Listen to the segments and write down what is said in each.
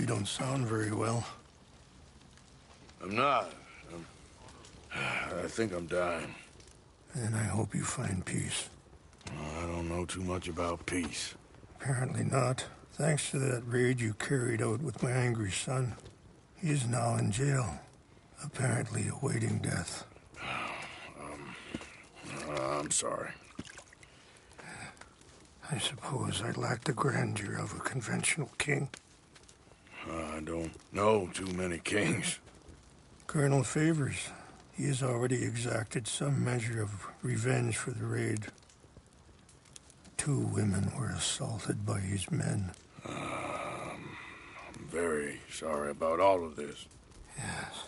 You don't sound very well. I'm not. I think I'm dying. And I hope you find peace. I don't know too much about peace. Apparently not. Thanks to that raid you carried out with my angry son. He is now in jail, apparently awaiting death. I'm sorry. I suppose I lack the grandeur of a conventional king. I don't know too many kings. Colonel Favors, he has already exacted some measure of revenge for the raid. 2 women were assaulted by his men. I'm very sorry about all of this. Yes.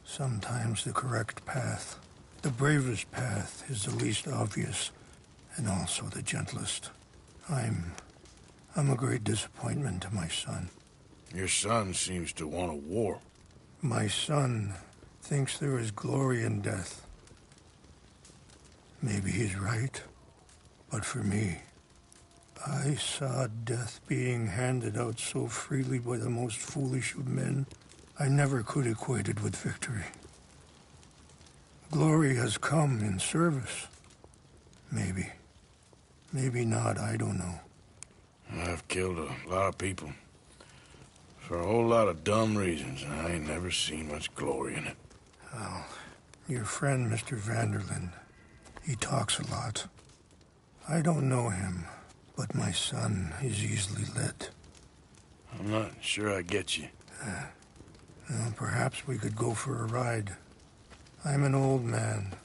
Sometimes the correct path, the bravest path, is the least obvious, and also the gentlest. I'm a great disappointment to my son. Your son seems to want a war. My son thinks there is glory in death. Maybe he's right, but for me, I saw death being handed out so freely by the most foolish of men, I never could equate it with victory. Glory has come in service. Maybe. Maybe not, I don't know. I've killed a lot of people. For a whole lot of dumb reasons, and I ain't never seen much glory in it. Well, your friend, Mr. Vanderland, he talks a lot. I don't know him, but my son is easily led. I'm not sure I get you. Well, perhaps we could go for a ride. I'm an old man.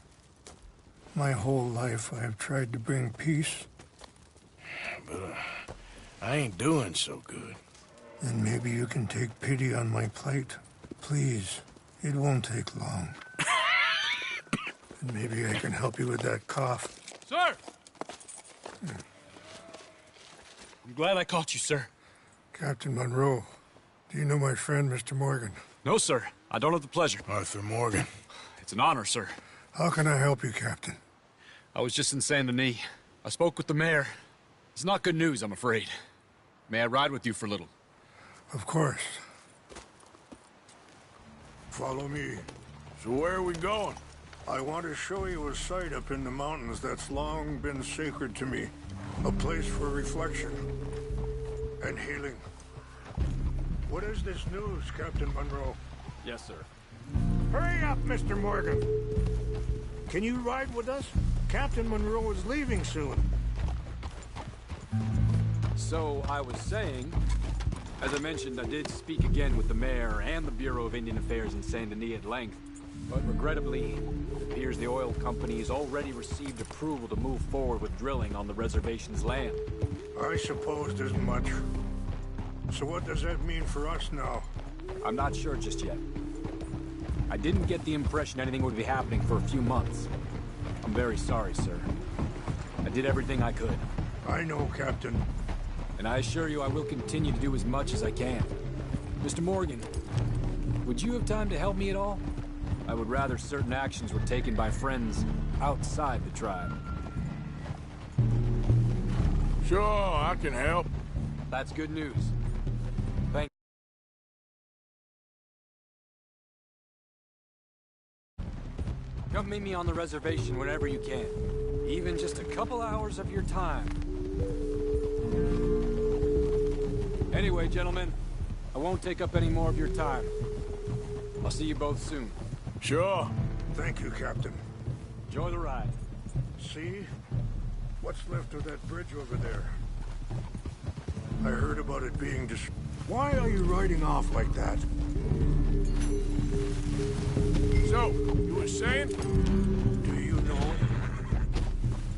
My whole life I have tried to bring peace. But I ain't doing so good. Then maybe you can take pity on my plight. Please, it won't take long. And maybe I can help you with that cough. Sir! I'm glad I caught you, sir. Captain Monroe, do you know my friend, Mr. Morgan? No, sir. I don't have the pleasure. Arthur Morgan. It's an honor, sir. How can I help you, Captain? I was just in Saint Denis. I spoke with the mayor. It's not good news, I'm afraid. May I ride with you for a little? Of course. Follow me. So where are we going? I want to show you a site up in the mountains that's long been sacred to me. A place for reflection and healing. What is this news, Captain Monroe? Yes, sir. Hurry up, Mr. Morgan. Can you ride with us? Captain Monroe is leaving soon. So, I was saying, as I mentioned, I did speak again with the mayor and the Bureau of Indian Affairs in Saint Denis at length. But regrettably, it appears the oil company has already received approval to move forward with drilling on the reservation's land. I supposed as much. So what does that mean for us now? I'm not sure just yet. I didn't get the impression anything would be happening for a few months. I'm very sorry, sir. I did everything I could. I know, Captain. And I assure you I will continue to do as much as I can. Mr. Morgan, would you have time to help me at all? I would rather certain actions were taken by friends outside the tribe. Sure, I can help. That's good news. Thank you. Come meet me on the reservation whenever you can. Even just a couple hours of your time. Anyway, gentlemen, I won't take up any more of your time. I'll see you both soon. Sure. Thank you, Captain. Enjoy the ride. See? What's left of that bridge over there? I heard about it being Why are you riding off like that? So, you were saying? Do you know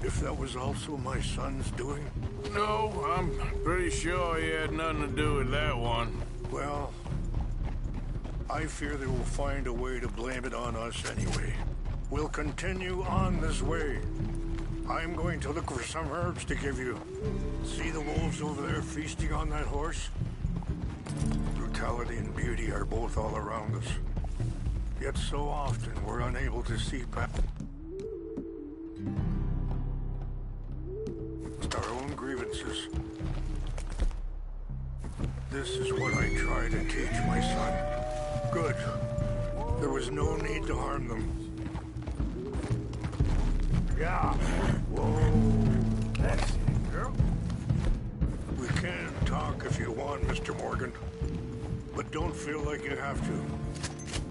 if that was also my son's doing? No, I'm pretty sure he had nothing to do with that one. Well, I fear they will find a way to blame it on us anyway. We'll continue on this way. I'm going to look for some herbs to give you. See the wolves over there feasting on that horse? Brutality and beauty are both all around us. Yet so often we're unable to see past our own grievances. This is what I try to teach my son. Good. There was no need to harm them. Yeah. Whoa. That's it, girl. We can talk if you want, Mr. Morgan. But don't feel like you have to.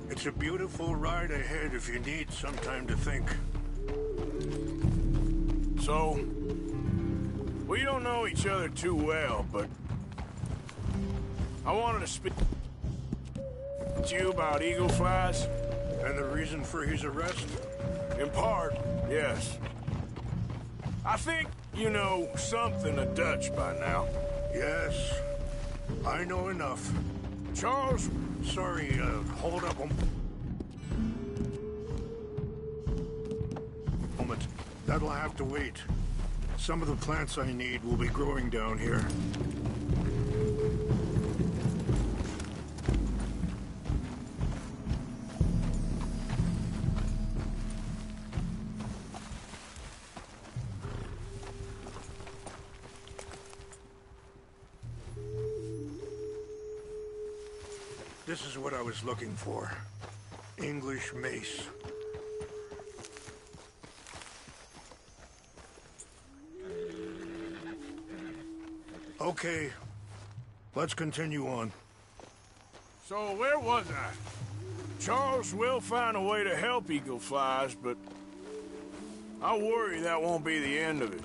It's a beautiful ride ahead if you need some time to think. So, we don't know each other too well, but I wanted to speak to you about eagle flies. And the reason for his arrest? In part, yes. I think you know something of Dutch by now. Yes. I know enough. Charles? Sorry, hold up a moment. That'll have to wait. Some of the plants I need will be growing down here. This is what I was looking for. English mace. Okay, let's continue on. So where was I? Charles will find a way to help eagle flies, but I worry that won't be the end of it.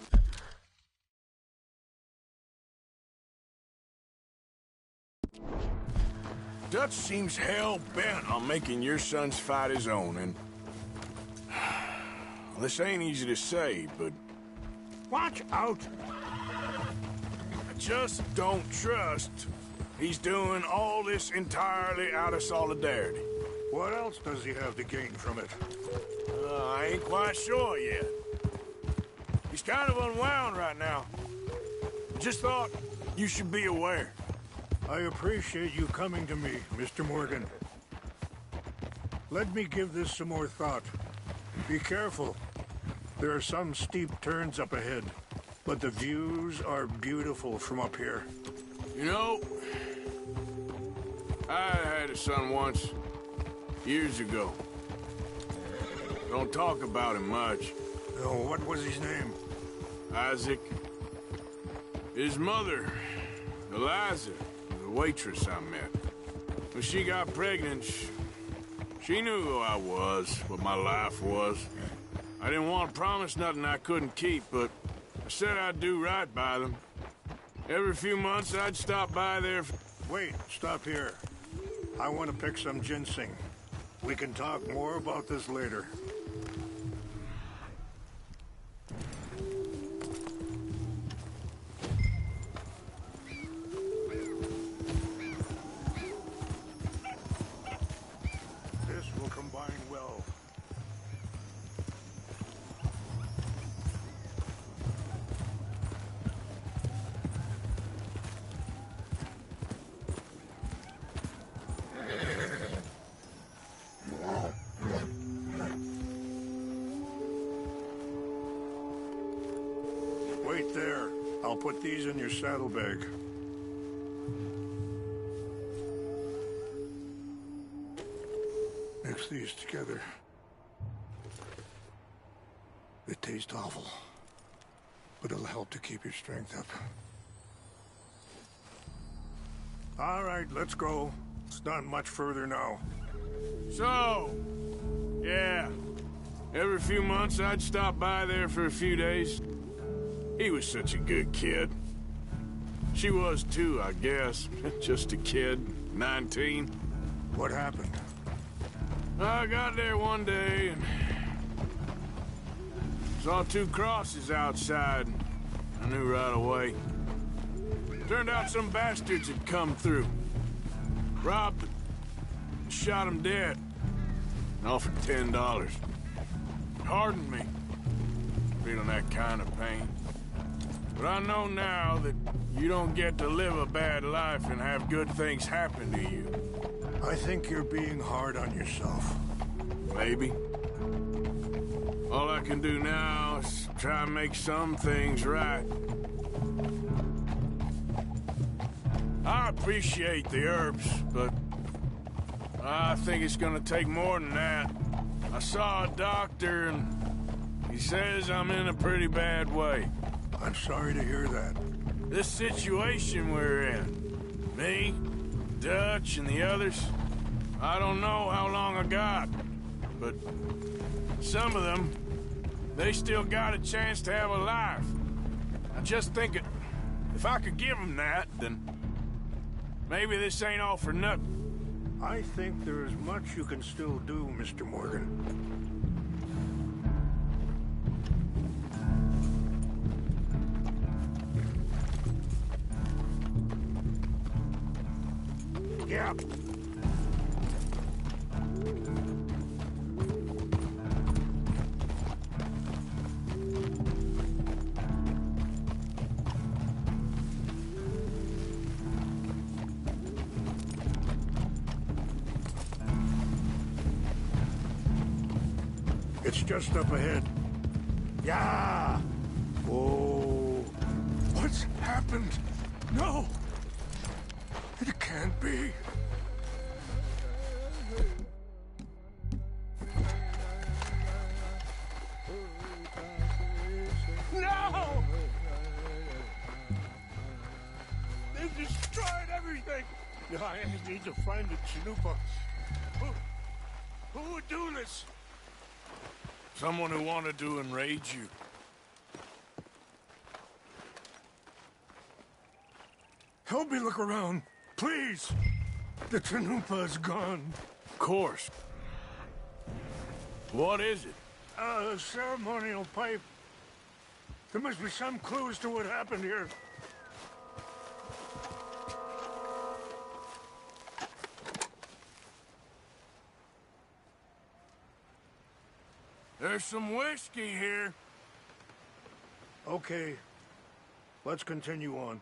Dutch seems hell-bent on making your son's fight his own, and this ain't easy to say, but Watch out! I just don't trust he's doing all this entirely out of solidarity. What else does he have to gain from it? I ain't quite sure yet. He's kind of unwound right now. Just thought you should be aware. I appreciate you coming to me, Mr. Morgan. Let me give this some more thought. Be careful. There are some steep turns up ahead, but the views are beautiful from up here. You know, I had a son once, years ago. Don't talk about him much. Oh, what was his name? Isaac. His mother, Eliza, the waitress I met. When she got pregnant, she knew who I was, what my life was. I didn't want to promise nothing I couldn't keep, but I said I'd do right by them. Every few months, I'd stop by there. Wait, stop here. I want to pick some ginseng. We can talk more about this later. This will combine well. Wait there. I'll put these in your saddlebag. Mix these together. They taste awful, but it'll help to keep your strength up. All right, let's go. It's not much further now. So, yeah. Every few months, I'd stop by there for a few days. He was such a good kid. She was too, I guess. Just a kid, 19. What happened? I got there one day and saw two crosses outside. I knew right away. Turned out some bastards had come through. Robbed them. Shot them dead. And offered $10. Hardened me. Feeling that kind of pain. But I know now that you don't get to live a bad life and have good things happen to you. I think you're being hard on yourself. Maybe. All I can do now is try and make some things right. I appreciate the herbs, but I think it's gonna take more than that. I saw a doctor and he says I'm in a pretty bad way. I'm sorry to hear that. This situation we're in, me, Dutch, and the others, I don't know how long I got, but some of them, they still got a chance to have a life. I just think if I could give them that, then maybe this ain't all for nothing. I think there is much you can still do, Mr. Morgan. Yeah. It's just up ahead. Yeah! Oh. What's happened? No! It can't be. No! They've destroyed everything! I need to find the Chalupa. Who would do this? Someone who wanted to enrage you. Help me look around, please. The Chalupa is gone. Of course. What is it? A ceremonial pipe. There must be some clues to what happened here. There's some whiskey here. Okay, let's continue on.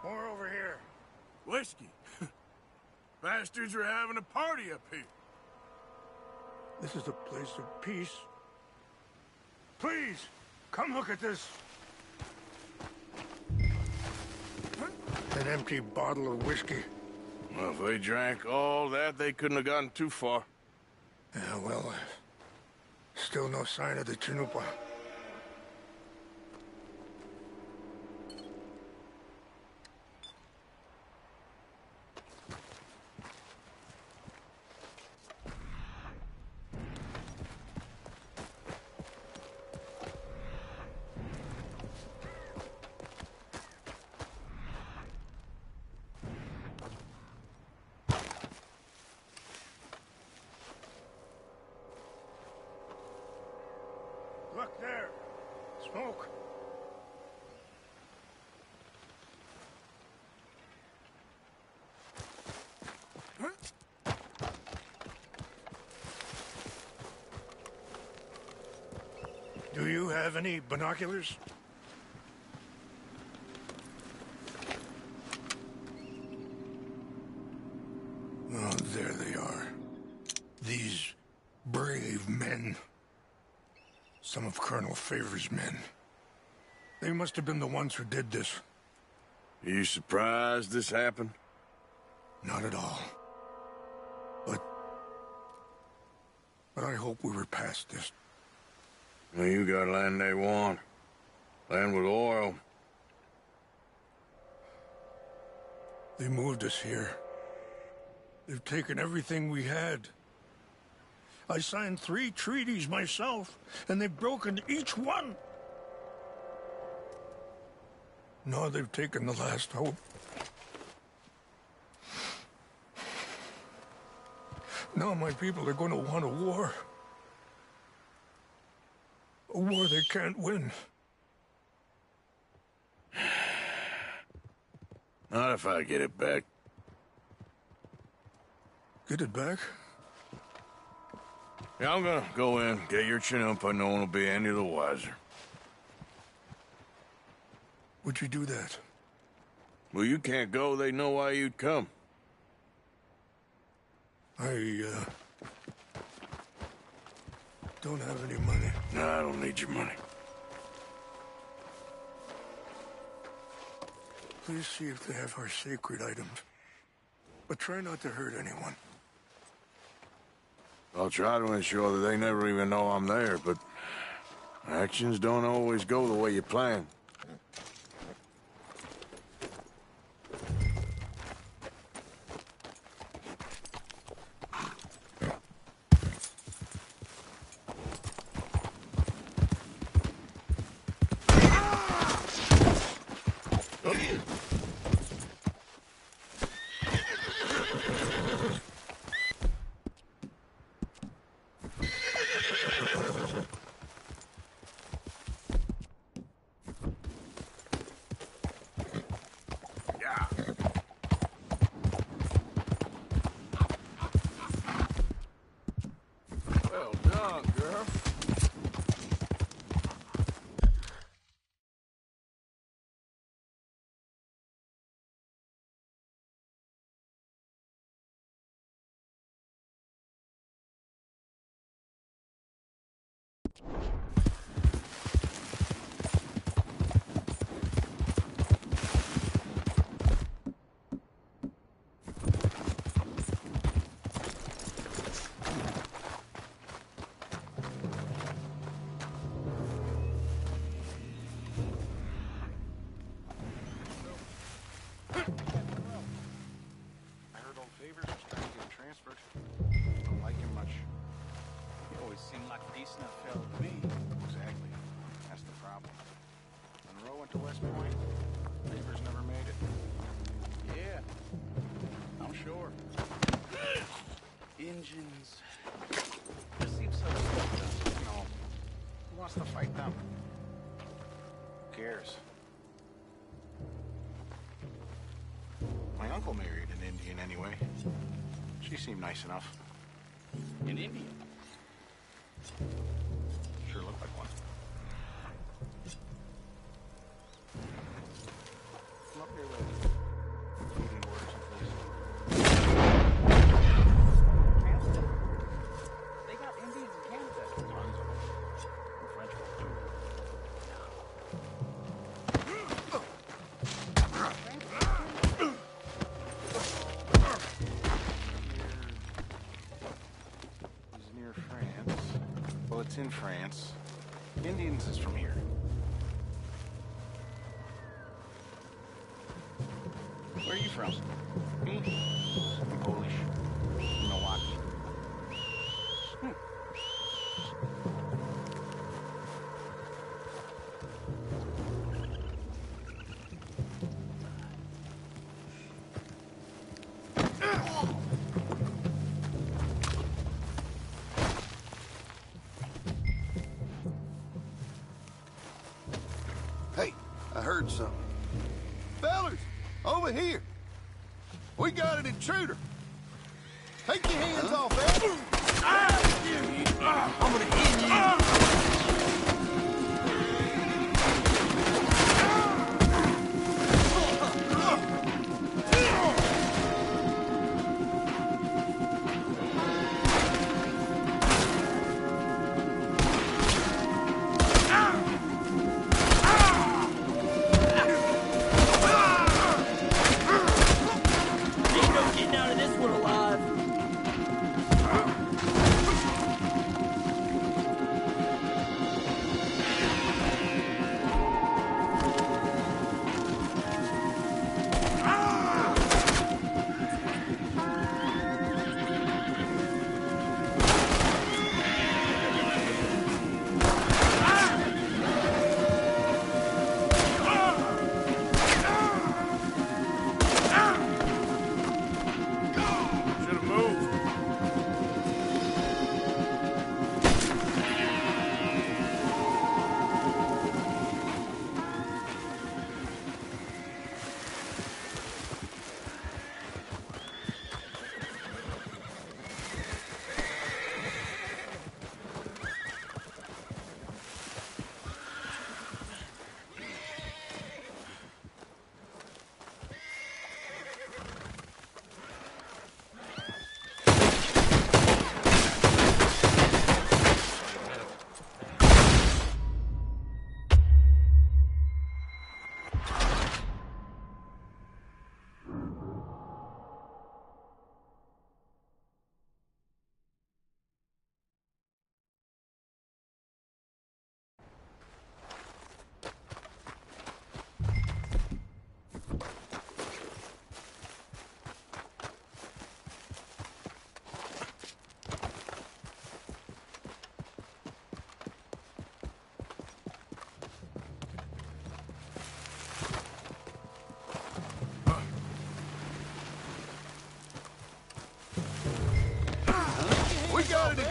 More over here. Whiskey? Bastards are having a party up here. This is a place of peace. Please, come look at this. An empty bottle of whiskey. Well, if they drank all that, they couldn't have gotten too far. Yeah, well, still no sign of the Chalupa. Look there. Smoke. Do you have any binoculars? Oh, there they are. These brave men. Some of Colonel Favor's men. They must have been the ones who did this. Are you surprised this happened? Not at all. But I hope we were past this. Well, you got land they want. Land with oil. They moved us here. They've taken everything we had. I signed 3 treaties myself, and they've broken each one. Now they've taken the last hope. Now my people are going to want a war. A war they can't win. Not if I get it back. Get it back? Yeah, I'm gonna go in, get your chin up, and no one will be any the wiser. Would you do that? Well, you can't go. They know why you'd come. I, don't have any money. No, I don't need your money. Please see if they have our sacred items. But try not to hurt anyone. I'll try to ensure that they never even know I'm there, but actions don't always go the way you plan. Engines. Just seems so stuff, you know. Who wants to fight them? Who cares? My uncle married an Indian anyway. She seemed nice enough. An Indian? Sure looked like one. Come up here with feeding orders and things. It's in France. Indians is from here. Where are you from? Me? I'm Polish. From Milwaukee. I heard something. Fellas, over here. We got an intruder. Take your hands off that. I'm gonna end you.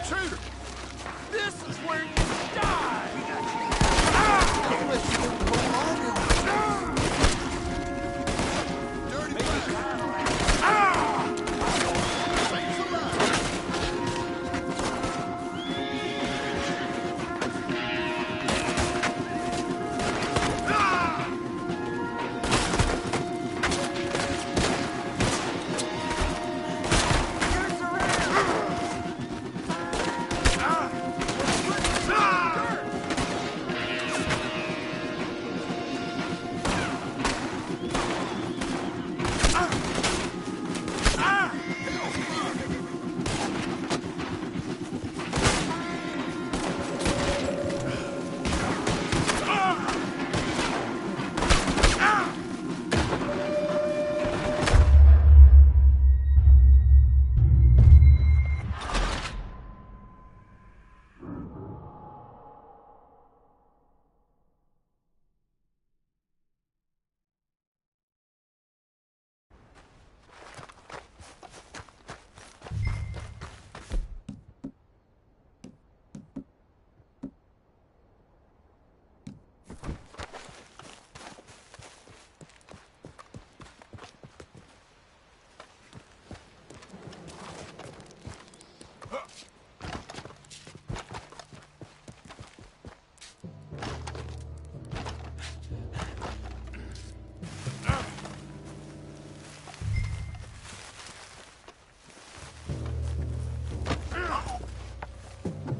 intruder. This is where you die! Don't let you get the whole army on us. Dirty bastard. Saves a life.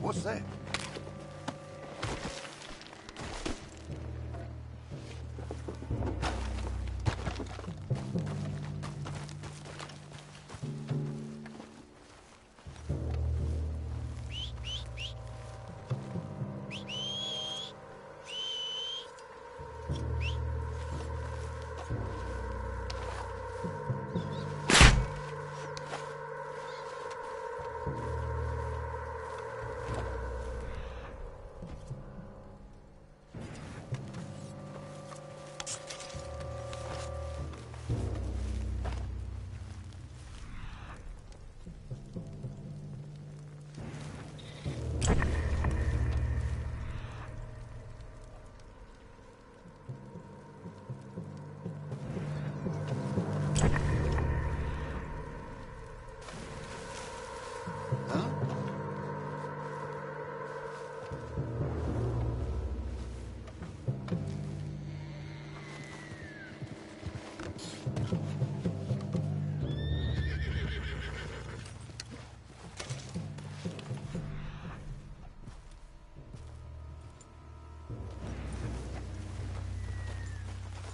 What's that?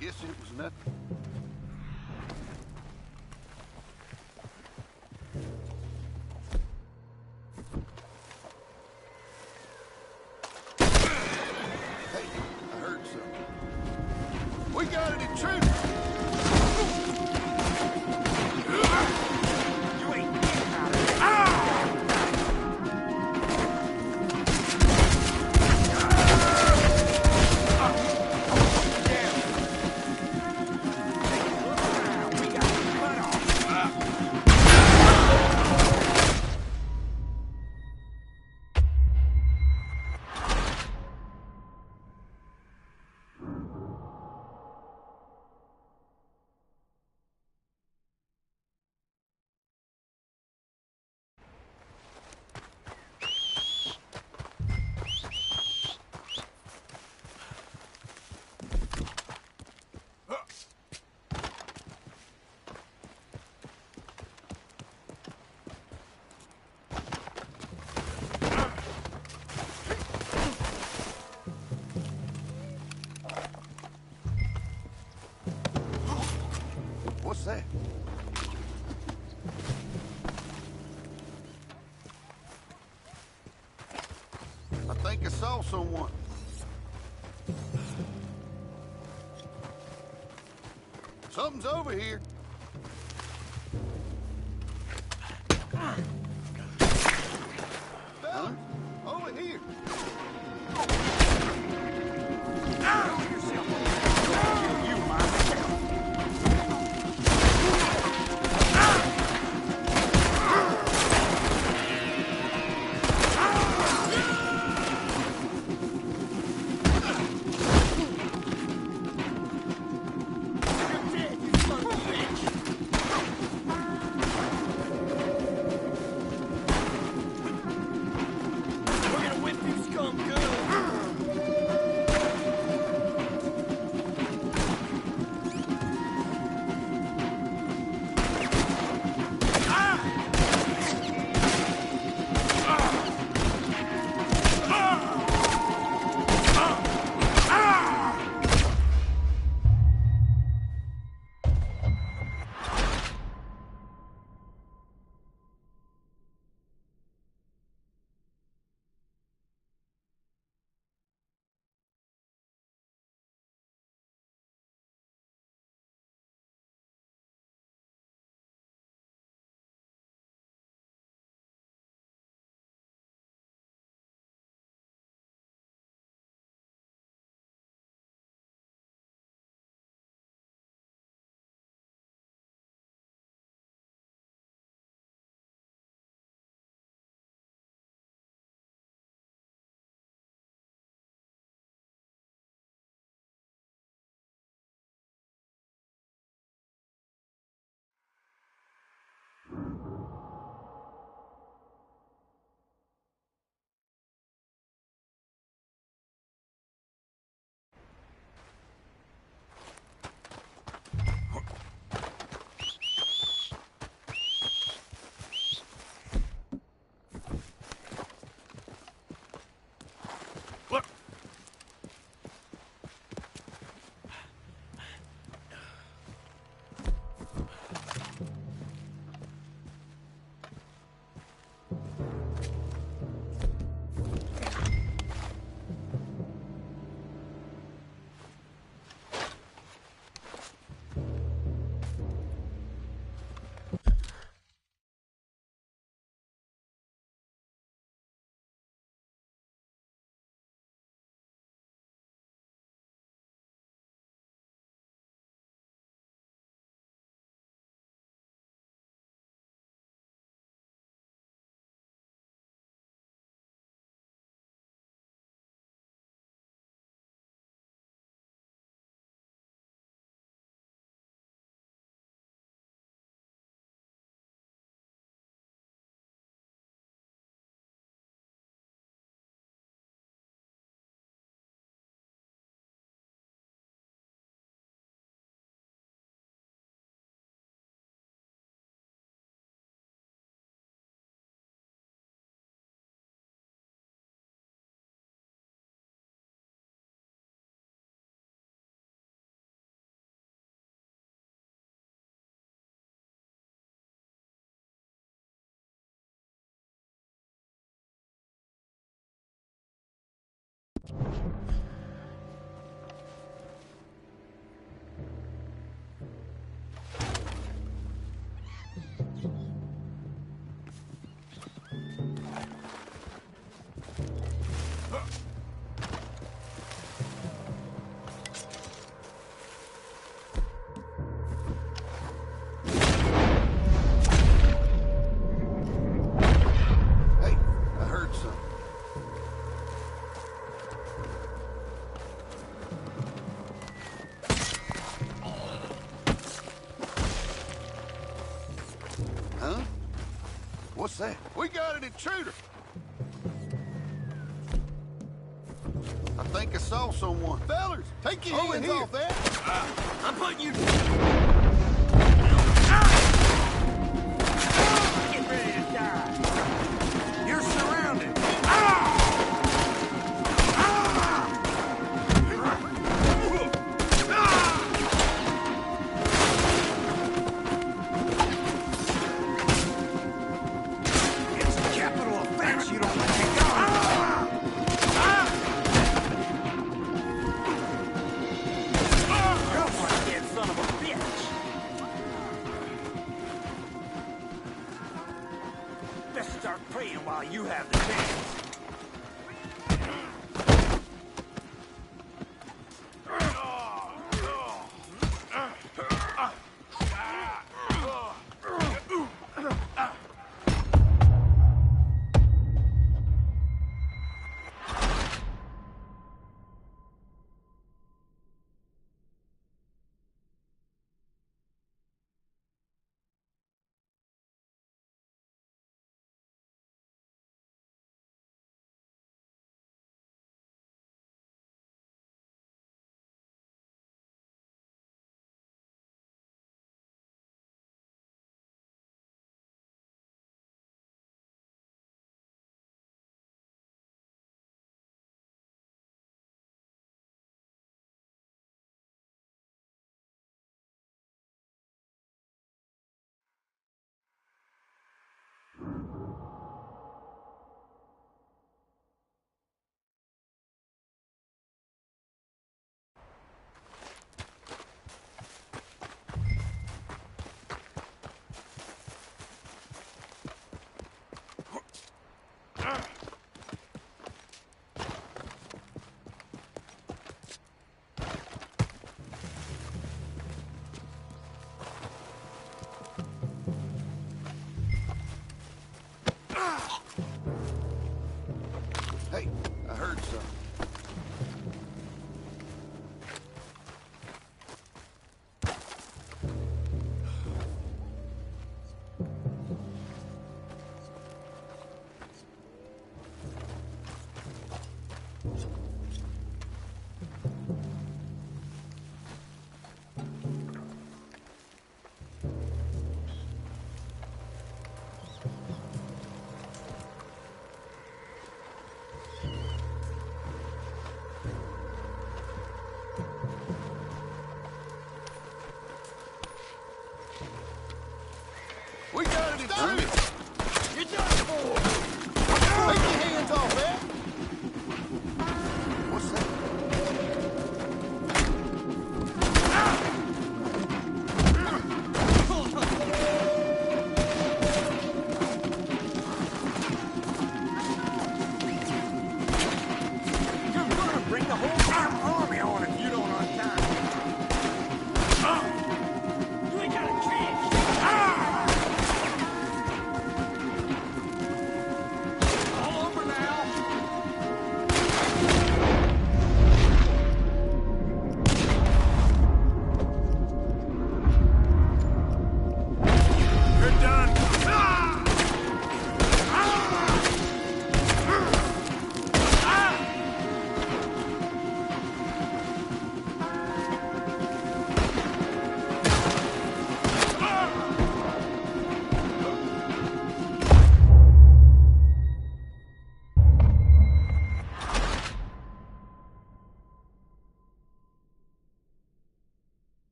Guess it was nothing. Hey, I heard something. We got an intruder. You ain't getting out of here. What's that? I think I saw someone. Something's over here. Huh? Over here. What's that? We got an intruder. I think I saw someone. Fellers, take your hands off that. I'm putting you... Get ready to die. You're surrounded. It's a capital offense. You don't let me go. You're a dead son of a bitch.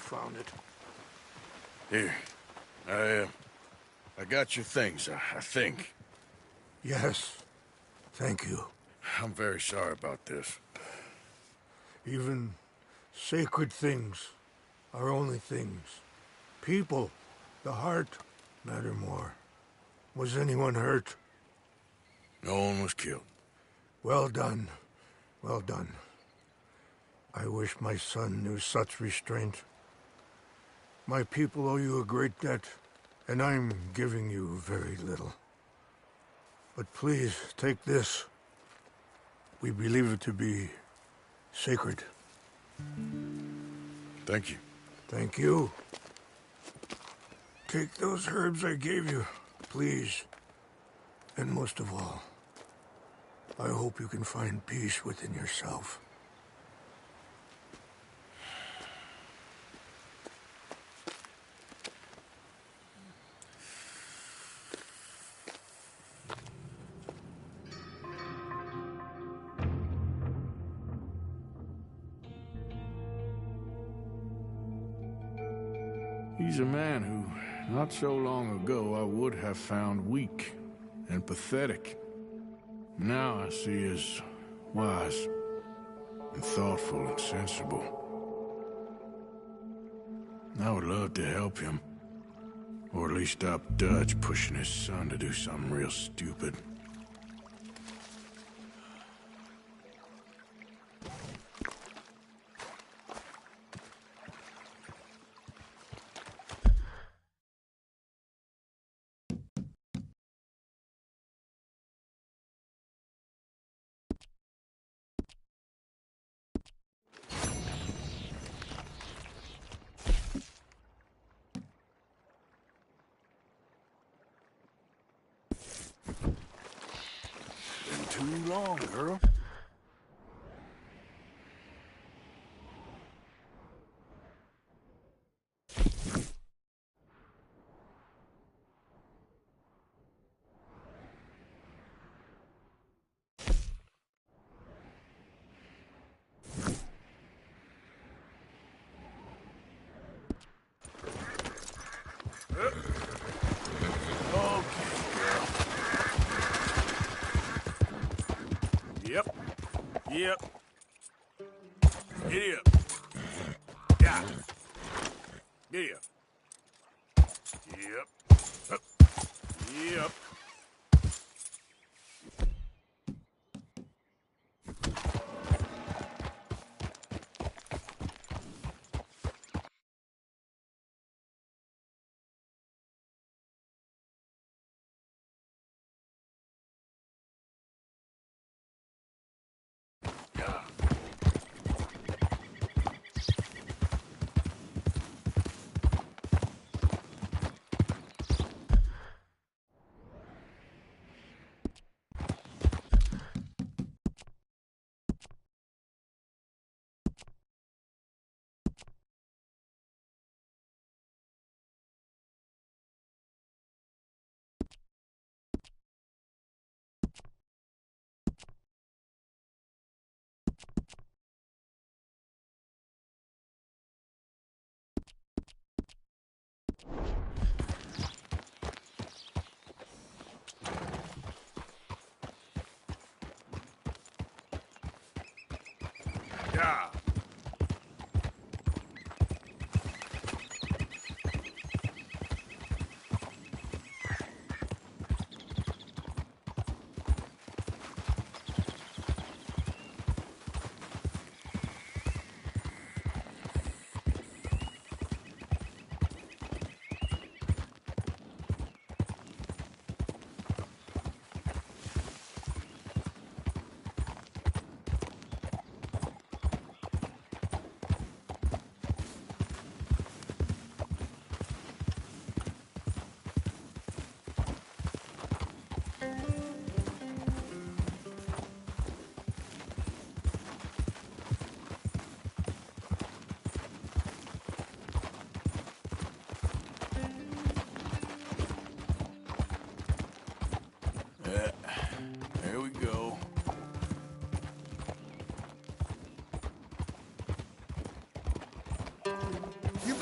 found it. Here. I got your things, I think. Yes. Thank you. I'm very sorry about this. Even sacred things are only things. People, the heart, matter more. Was anyone hurt? No one was killed. Well done. Well done. I wish my son knew such restraint. My people owe you a great debt, and I'm giving you very little. But please, take this. We believe it to be sacred. Thank you. Thank you. Take those herbs I gave you, please. And most of all, I hope you can find peace within yourself. He's a man who, not so long ago, I would have found weak and pathetic. Now I see as wise and thoughtful and sensible. I would love to help him, or at least stop Dutch pushing his son to do something real stupid. Too long, girl. Yep. Giddy up. Yeah. Giddy up. Yep. Up. Yep. Yeah. There we go. You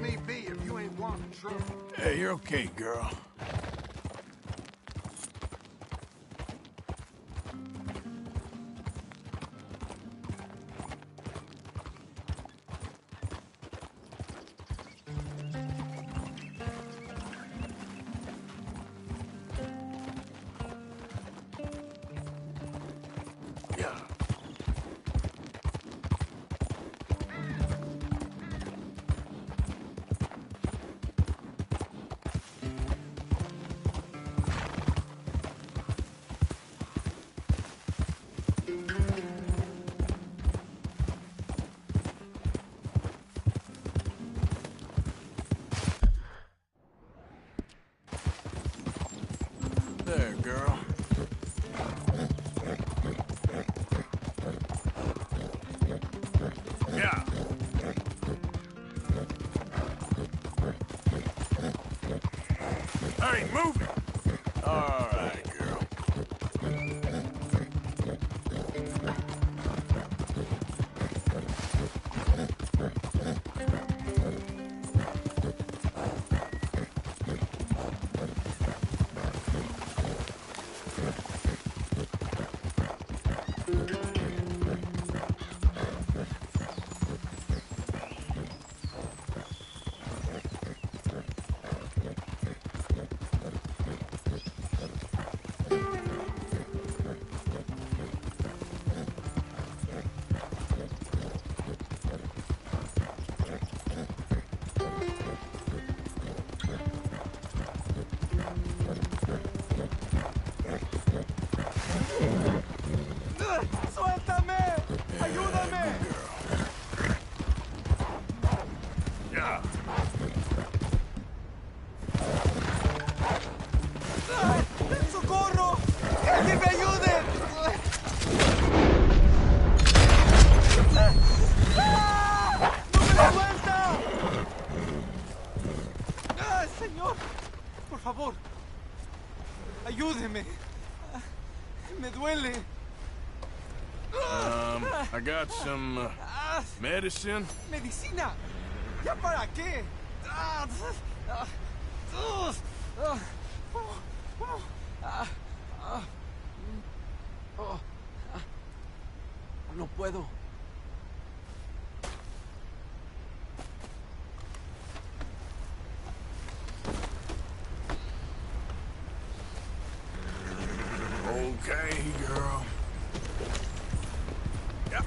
leave me be if you ain't wanting trouble. Hey, you're okay, girl. There, girl. Yeah. Hey, move it. All right, girl. Ayúdeme. Me duele. I got some medicine. ¿Medicina? ¿Ya para qué? No puedo. Okay, girl. Yeah.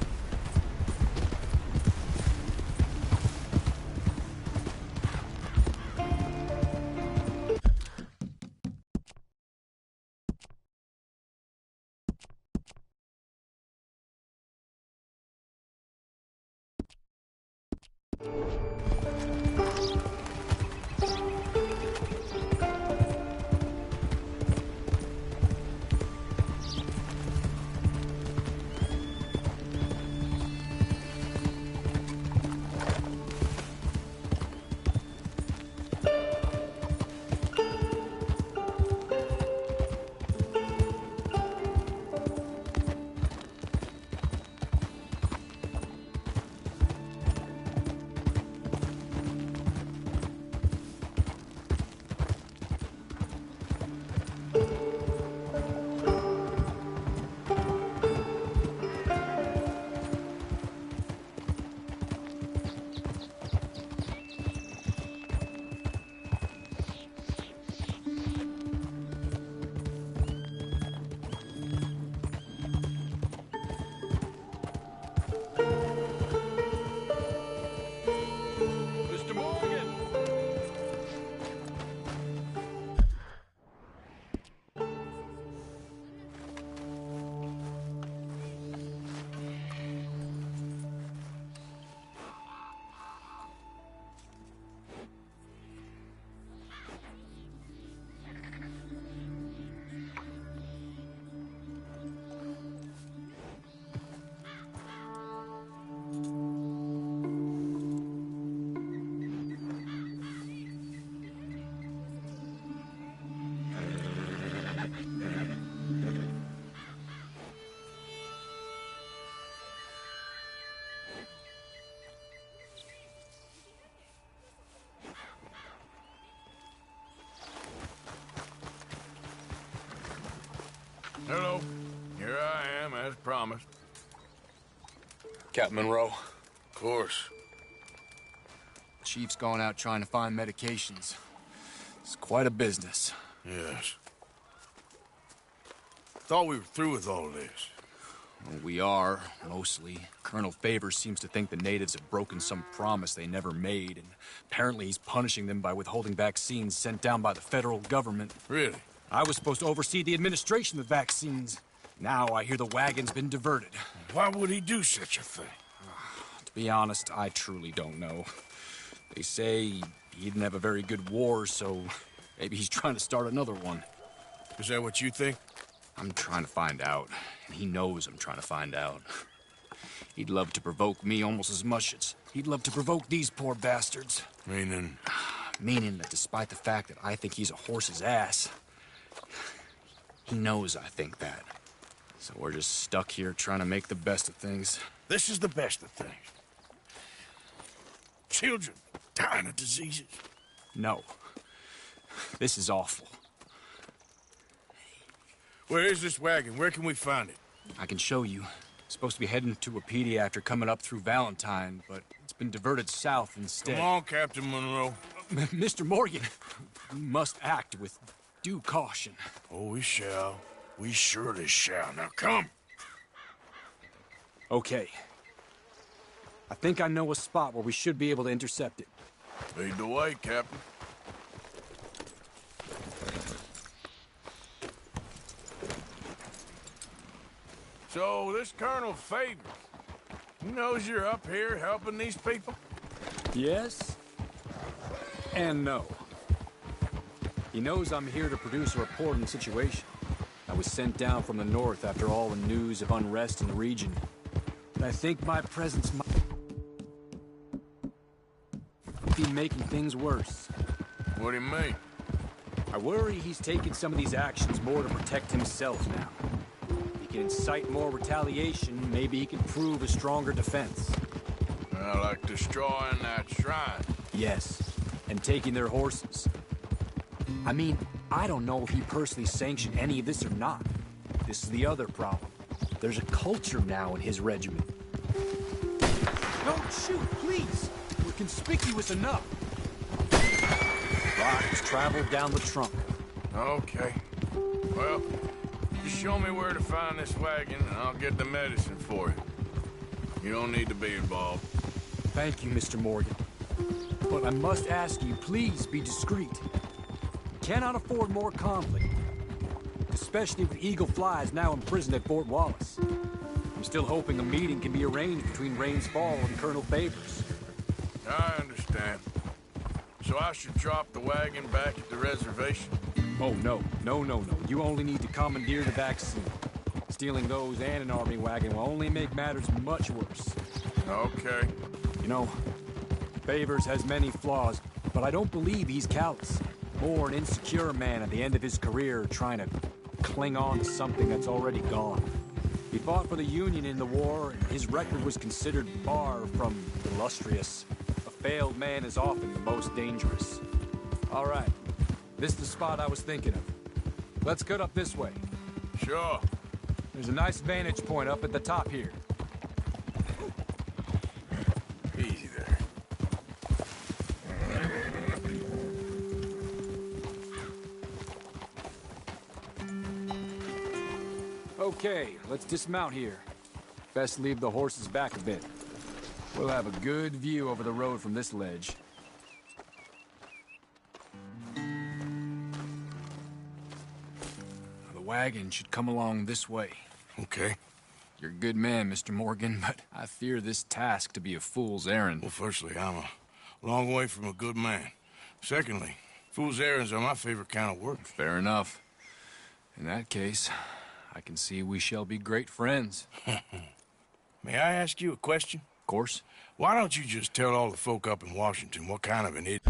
Hello. Here I am, as promised. Captain Monroe. Of course. Chief's gone out trying to find medications. It's quite a business. Yes. Thought we were through with all of this. Well, we are, mostly. Colonel Favors seems to think the natives have broken some promise they never made, and apparently he's punishing them by withholding vaccines sent down by the federal government. Really? I was supposed to oversee the administration of the vaccines. Now I hear the wagon's been diverted. Why would he do such a thing? To be honest, I truly don't know. They say he didn't have a very good war, so maybe he's trying to start another one. Is that what you think? I'm trying to find out, and he knows I'm trying to find out. He'd love to provoke me almost as much as he'd love to provoke these poor bastards. Meaning? Meaning that despite the fact that I think he's a horse's ass, he knows I think that. So we're just stuck here trying to make the best of things. This is the best of things. Children dying of diseases. No. This is awful. Where is this wagon? Where can we find it? I can show you. Supposed to be heading to Wapiti after coming up through Valentine, but it's been diverted south instead. Come on, Captain Monroe. Mr. Morgan, we must act with due caution. Oh, we shall. We surely shall. Now come. Okay. I think I know a spot where we should be able to intercept it. Lead the way, Captain. So, this Colonel Favors, he knows you're up here helping these people? Yes and no. He knows I'm here to produce a report on the situation. I was sent down from the north after all the news of unrest in the region. And I think my presence might be making things worse. What do you mean? I worry he's taking some of these actions more to protect himself now. He can incite more retaliation, maybe he can prove a stronger defense. Like destroying that shrine. Yes, and taking their horses. I mean, I don't know if he personally sanctioned any of this or not. This is the other problem. There's a culture now in his regiment. Don't shoot, please! We're conspicuous enough. Rock has traveled down the trunk. Okay. Well, just show me where to find this wagon, and I'll get the medicine for you. You don't need to be involved. Thank you, Mr. Morgan. But I must ask you, please be discreet. We cannot afford more conflict. Especially with Eagle Flies now imprisoned at Fort Wallace. I'm still hoping a meeting can be arranged between Rains Fall and Colonel Favors. I understand. So I should drop the wagon back at the reservation? Oh, no. No. You only need to commandeer the vaccine. Stealing those and an army wagon will only make matters much worse. Okay. You know, Favors has many flaws, but I don't believe he's callous. More an insecure man at the end of his career trying to cling on to something that's already gone. He fought for the Union in the war, and his record was considered far from illustrious. A failed man is often the most dangerous. All right, this is the spot I was thinking of. Let's cut up this way. Sure. There's a nice vantage point up at the top here. Easy there. Okay, let's dismount here. Best leave the horses back a bit. We'll have a good view over the road from this ledge. The wagon should come along this way. Okay. You're a good man, Mr. Morgan, but I fear this task to be a fool's errand. Well, firstly, I'm a long way from a good man. Secondly, fool's errands are my favorite kind of work. Fair enough. In that case, I can see we shall be great friends. May I ask you a question? Of course. Why don't you just tell all the folk up in Washington what kind of an idiot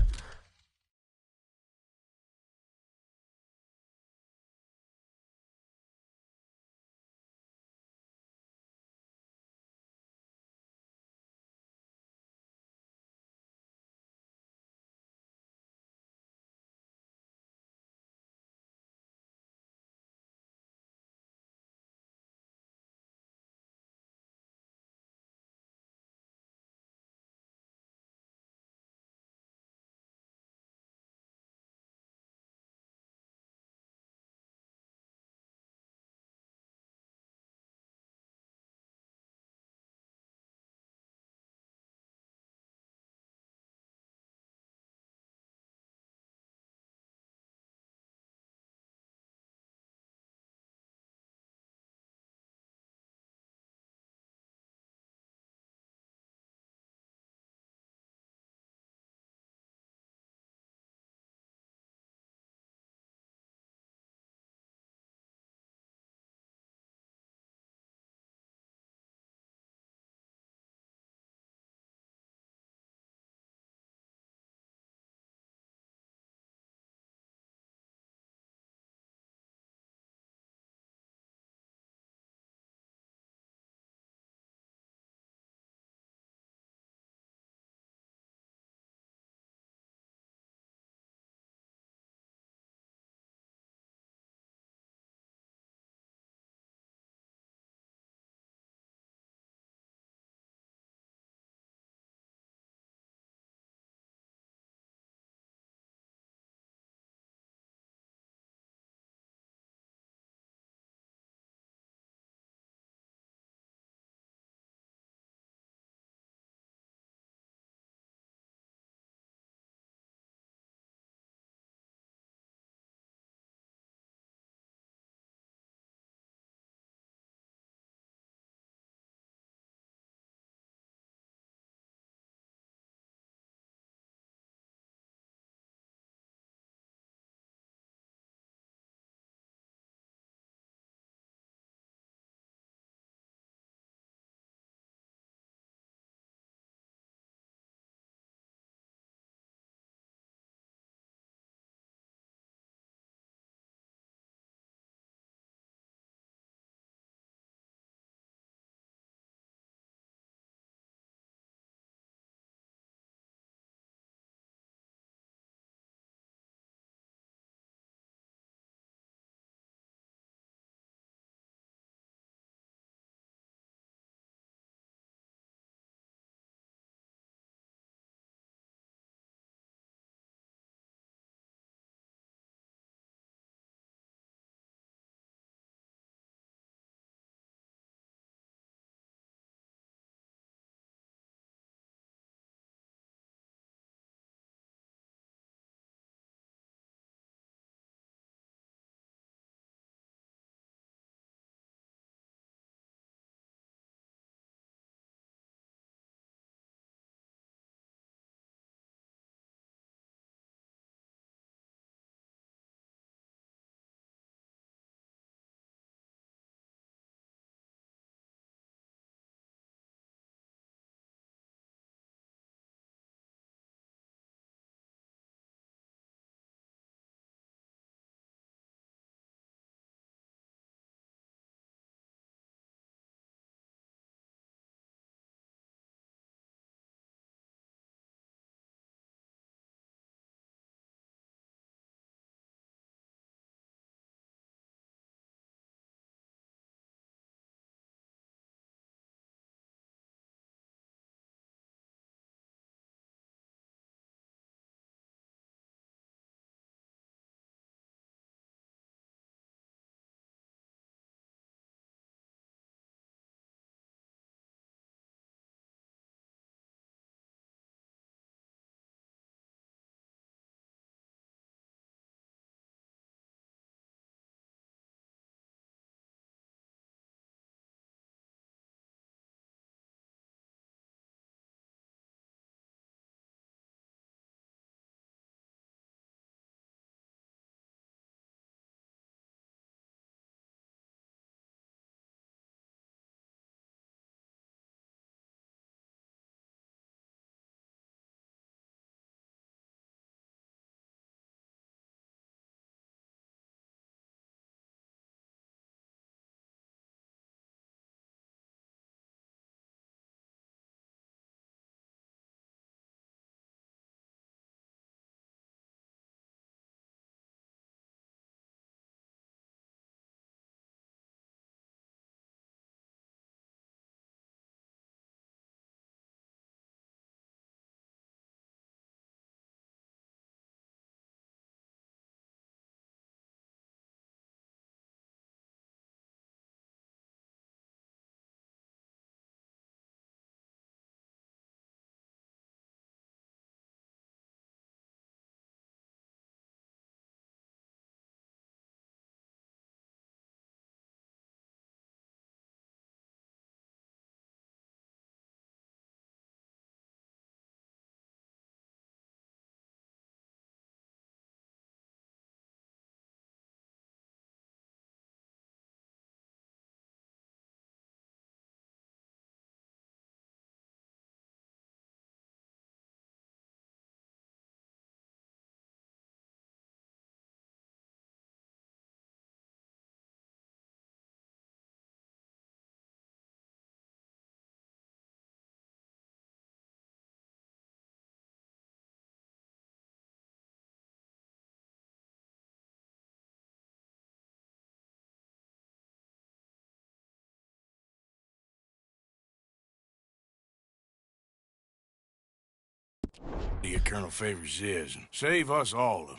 Your Colonel Favors is, and save us all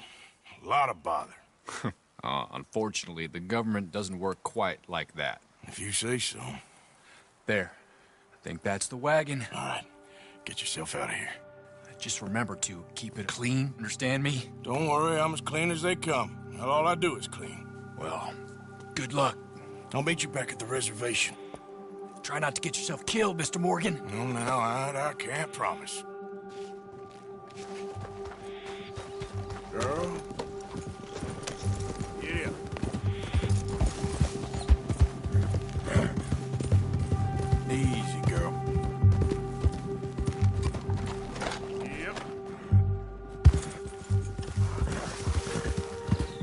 a lot of bother. Unfortunately, the government doesn't work quite like that. If you say so. There. I think that's the wagon. All right, get yourself out of here. Just remember to keep it clean, understand me? Don't worry, I'm as clean as they come. Hell, all I do is clean. Well, good luck. I'll meet you back at the reservation. Try not to get yourself killed, Mr. Morgan. No, now, I can't promise. Girl. Yeah. Easy, girl. Yep.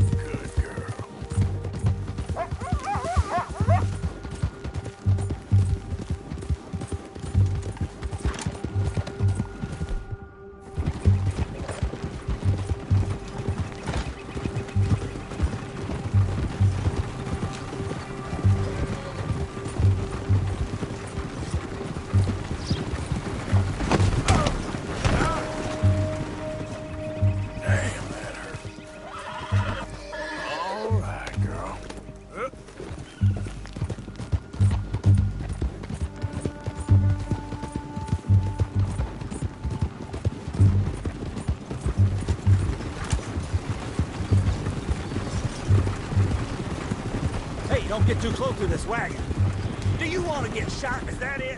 Good girl. Don't get too close to this wagon. Do you want to get shot? Is that it?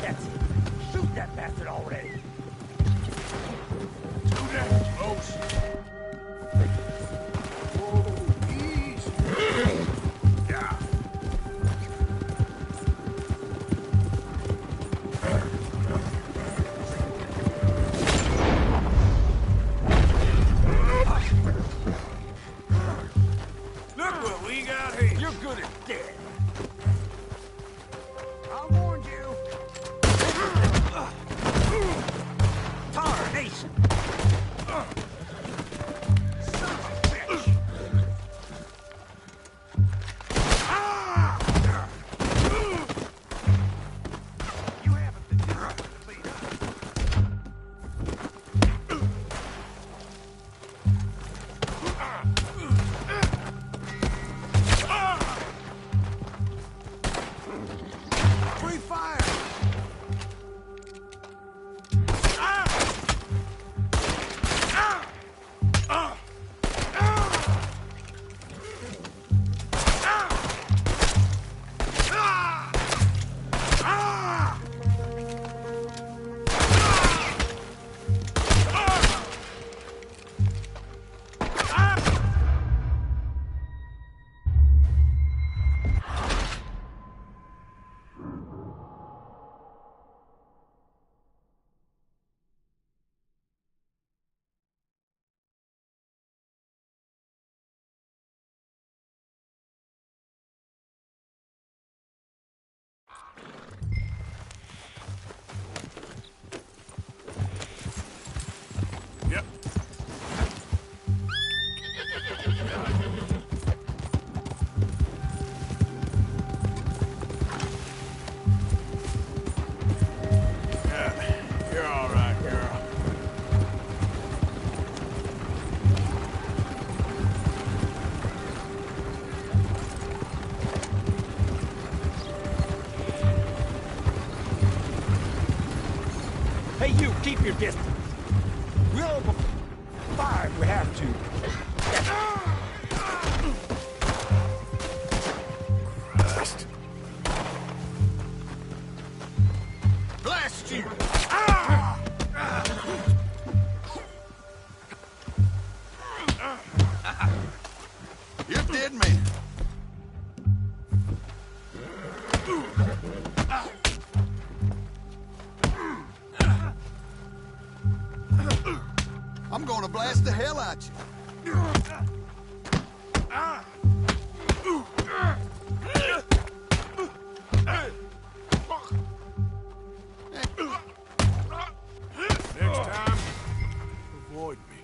That's it. Shoot that bastard already. Too damn close. Whoa, easy. Yeah. Look what we got here. You're good at dead. I warned you. Tarnation. Son of a bitch. You haven't been doing the leader. Free fire! Yep. Yeah, you're all right, girl. Hey, you, keep your distance. We'll open fire if we have to. Christ. Blast you! You're dead man. I'm gonna blast the hell out you. Next time, avoid me.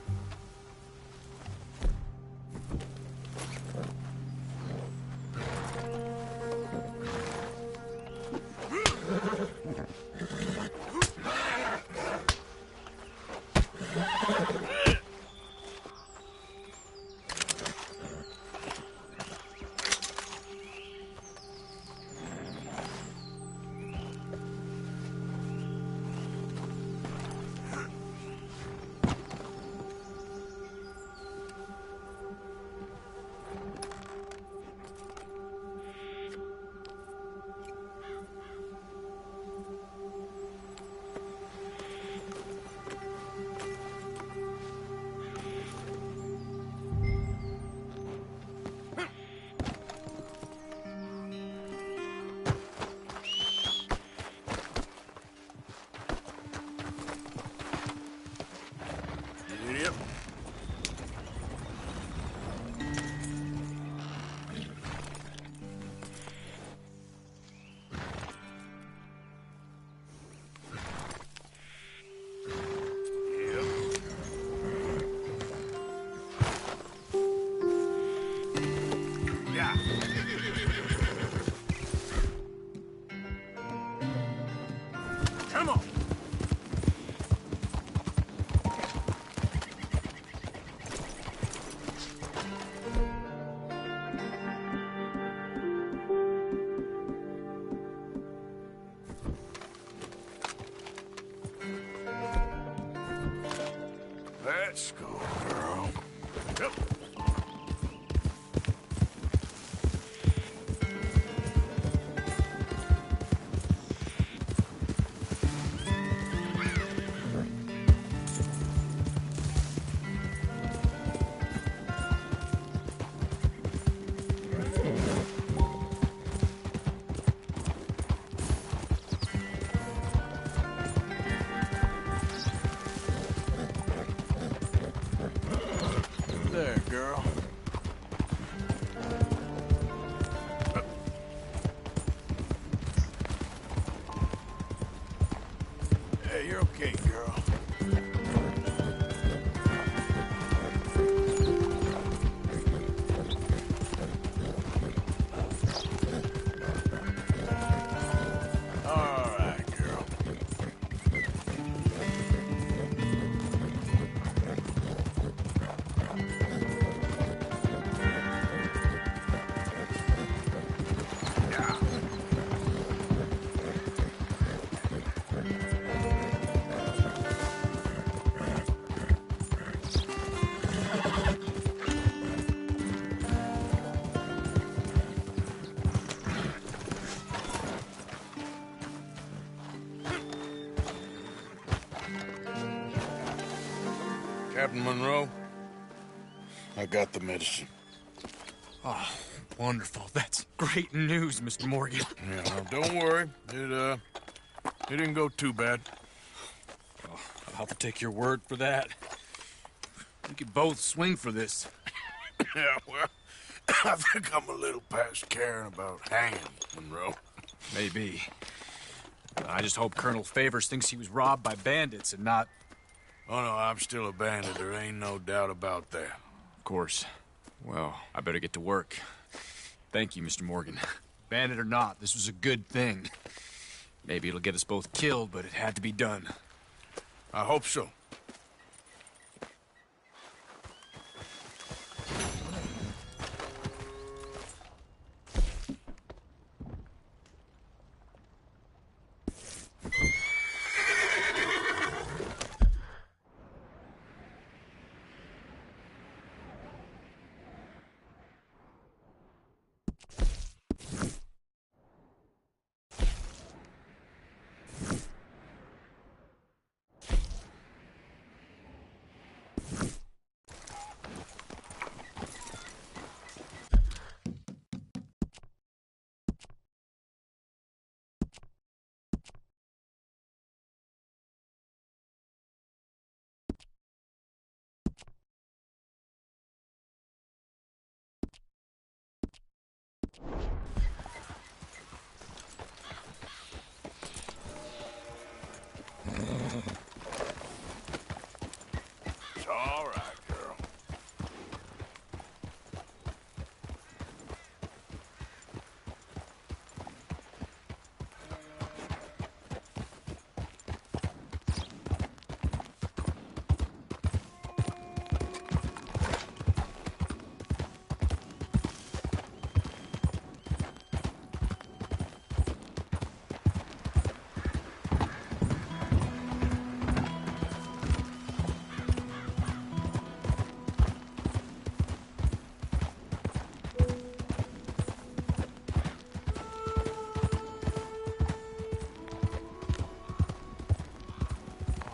Let's go, girl. Yep. There, girl. Hey, you're okay, girl. All right, girl. Captain Monroe, I got the medicine. Oh, wonderful. That's great news, Mr. Morgan. Yeah, now, don't worry. It didn't go too bad. Oh, I'll have to take your word for that. We could both swing for this. Yeah, well, I think I'm a little past caring about hanging, Monroe. Maybe. I just hope Colonel Favors thinks he was robbed by bandits and not... Oh, no, I'm still a bandit. There ain't no doubt about that. Of course. Well, I better get to work. Thank you, Mr. Morgan. Bandit or not, this was a good thing. Maybe it'll get us both killed, but it had to be done. I hope so. It's all right, girl.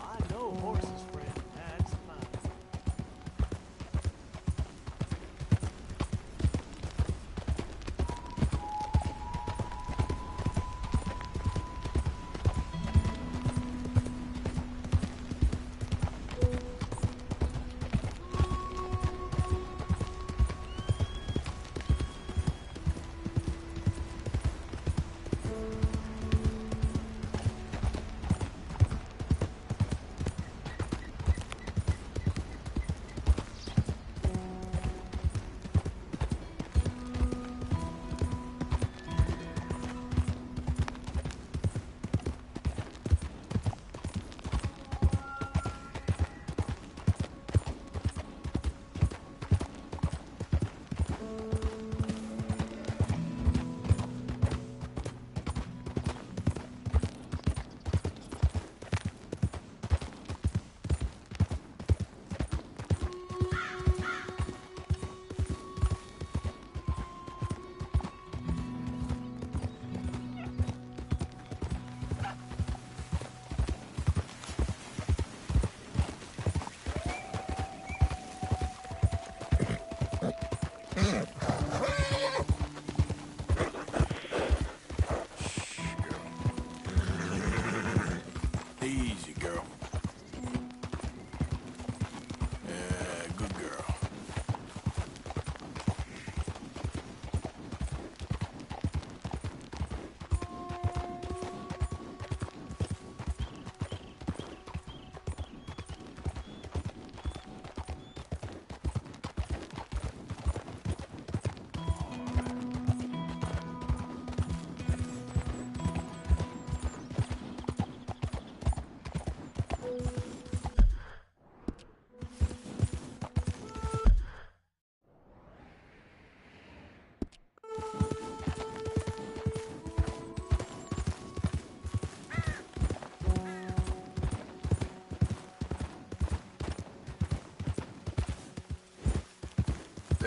I know horses, friend. That's mine.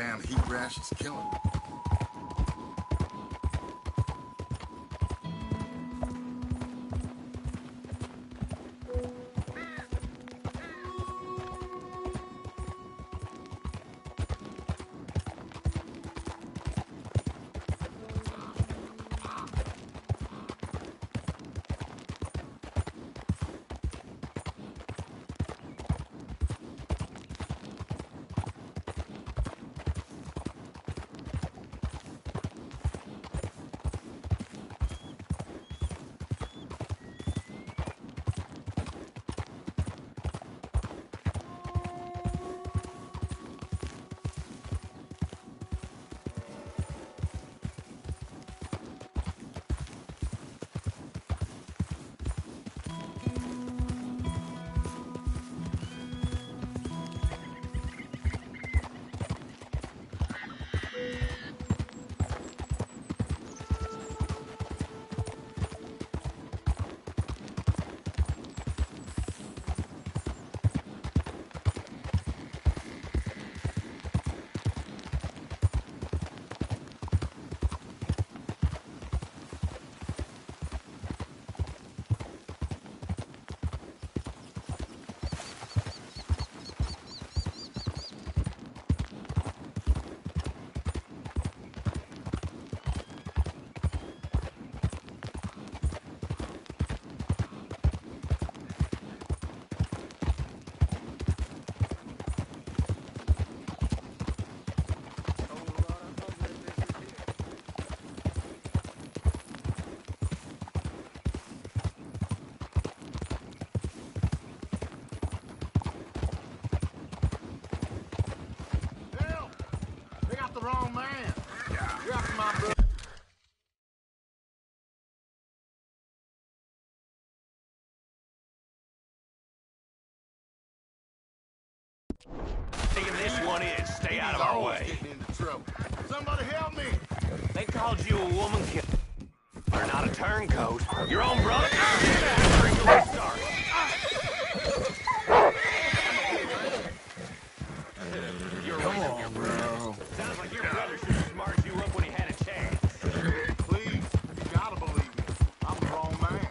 Damn heat rash is killing me. Wrong man. You're after my brother. Taking this one in. Stay out of our way. Getting into trouble. Somebody help me. They called you a woman killer. You're not a turncoat. Your own brother. Bring the restart. Come on, bro. Sounds like your brother should have smarted you up when he had a chance. Please, you gotta believe me. I'm the wrong man.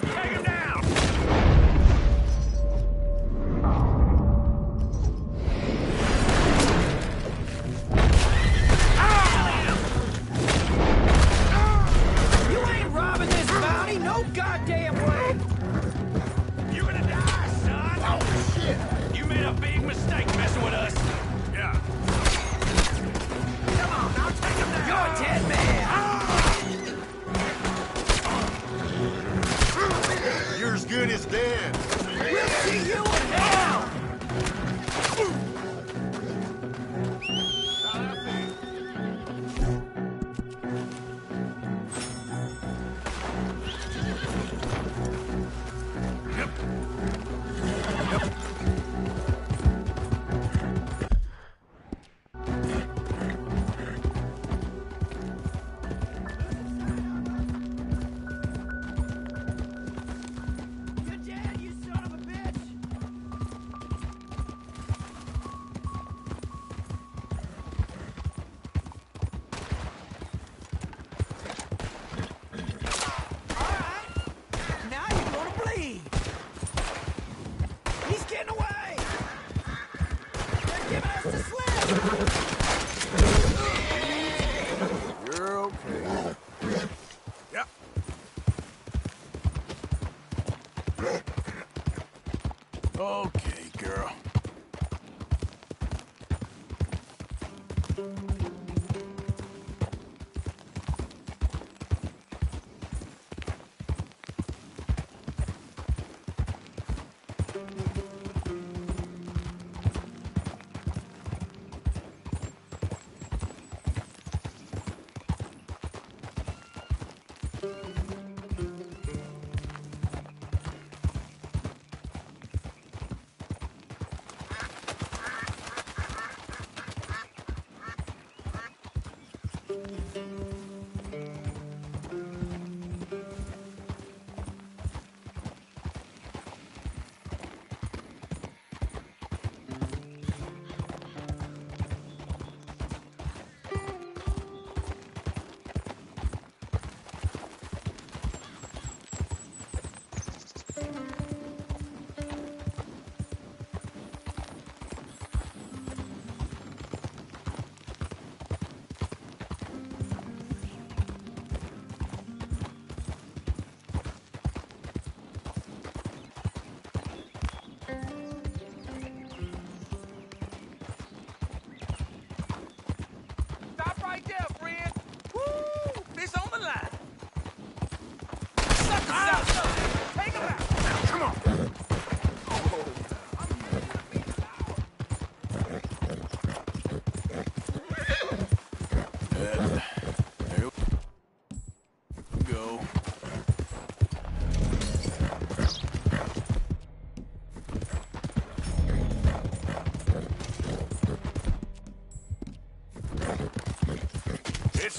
Take him down! You ain't robbing this bounty, no goddamn way! You're gonna die, son! Oh, shit! You made a big mistake messing with us. Yeah. Come on, now take him down! You're a dead man! You're as good as dead. We'll see you in hell! You're dead, you son of a bitch! Alright, now you're gonna bleed! He's getting away! They're giving us the slip! You're okay. Yep. Okay, girl.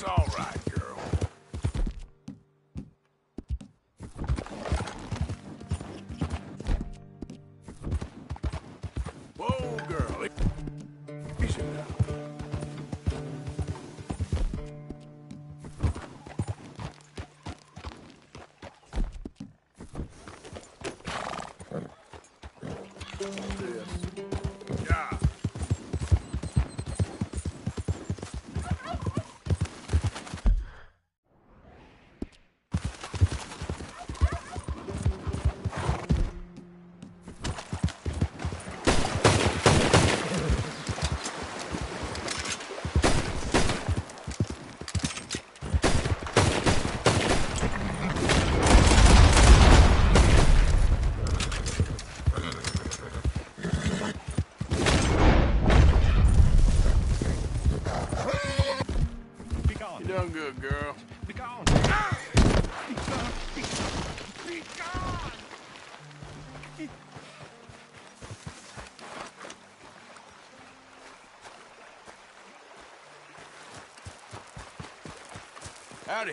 It's all right, girl. Whoa, girl. Easy now. Yeah. You done good, girl. Be gone. Be gone! Howdy.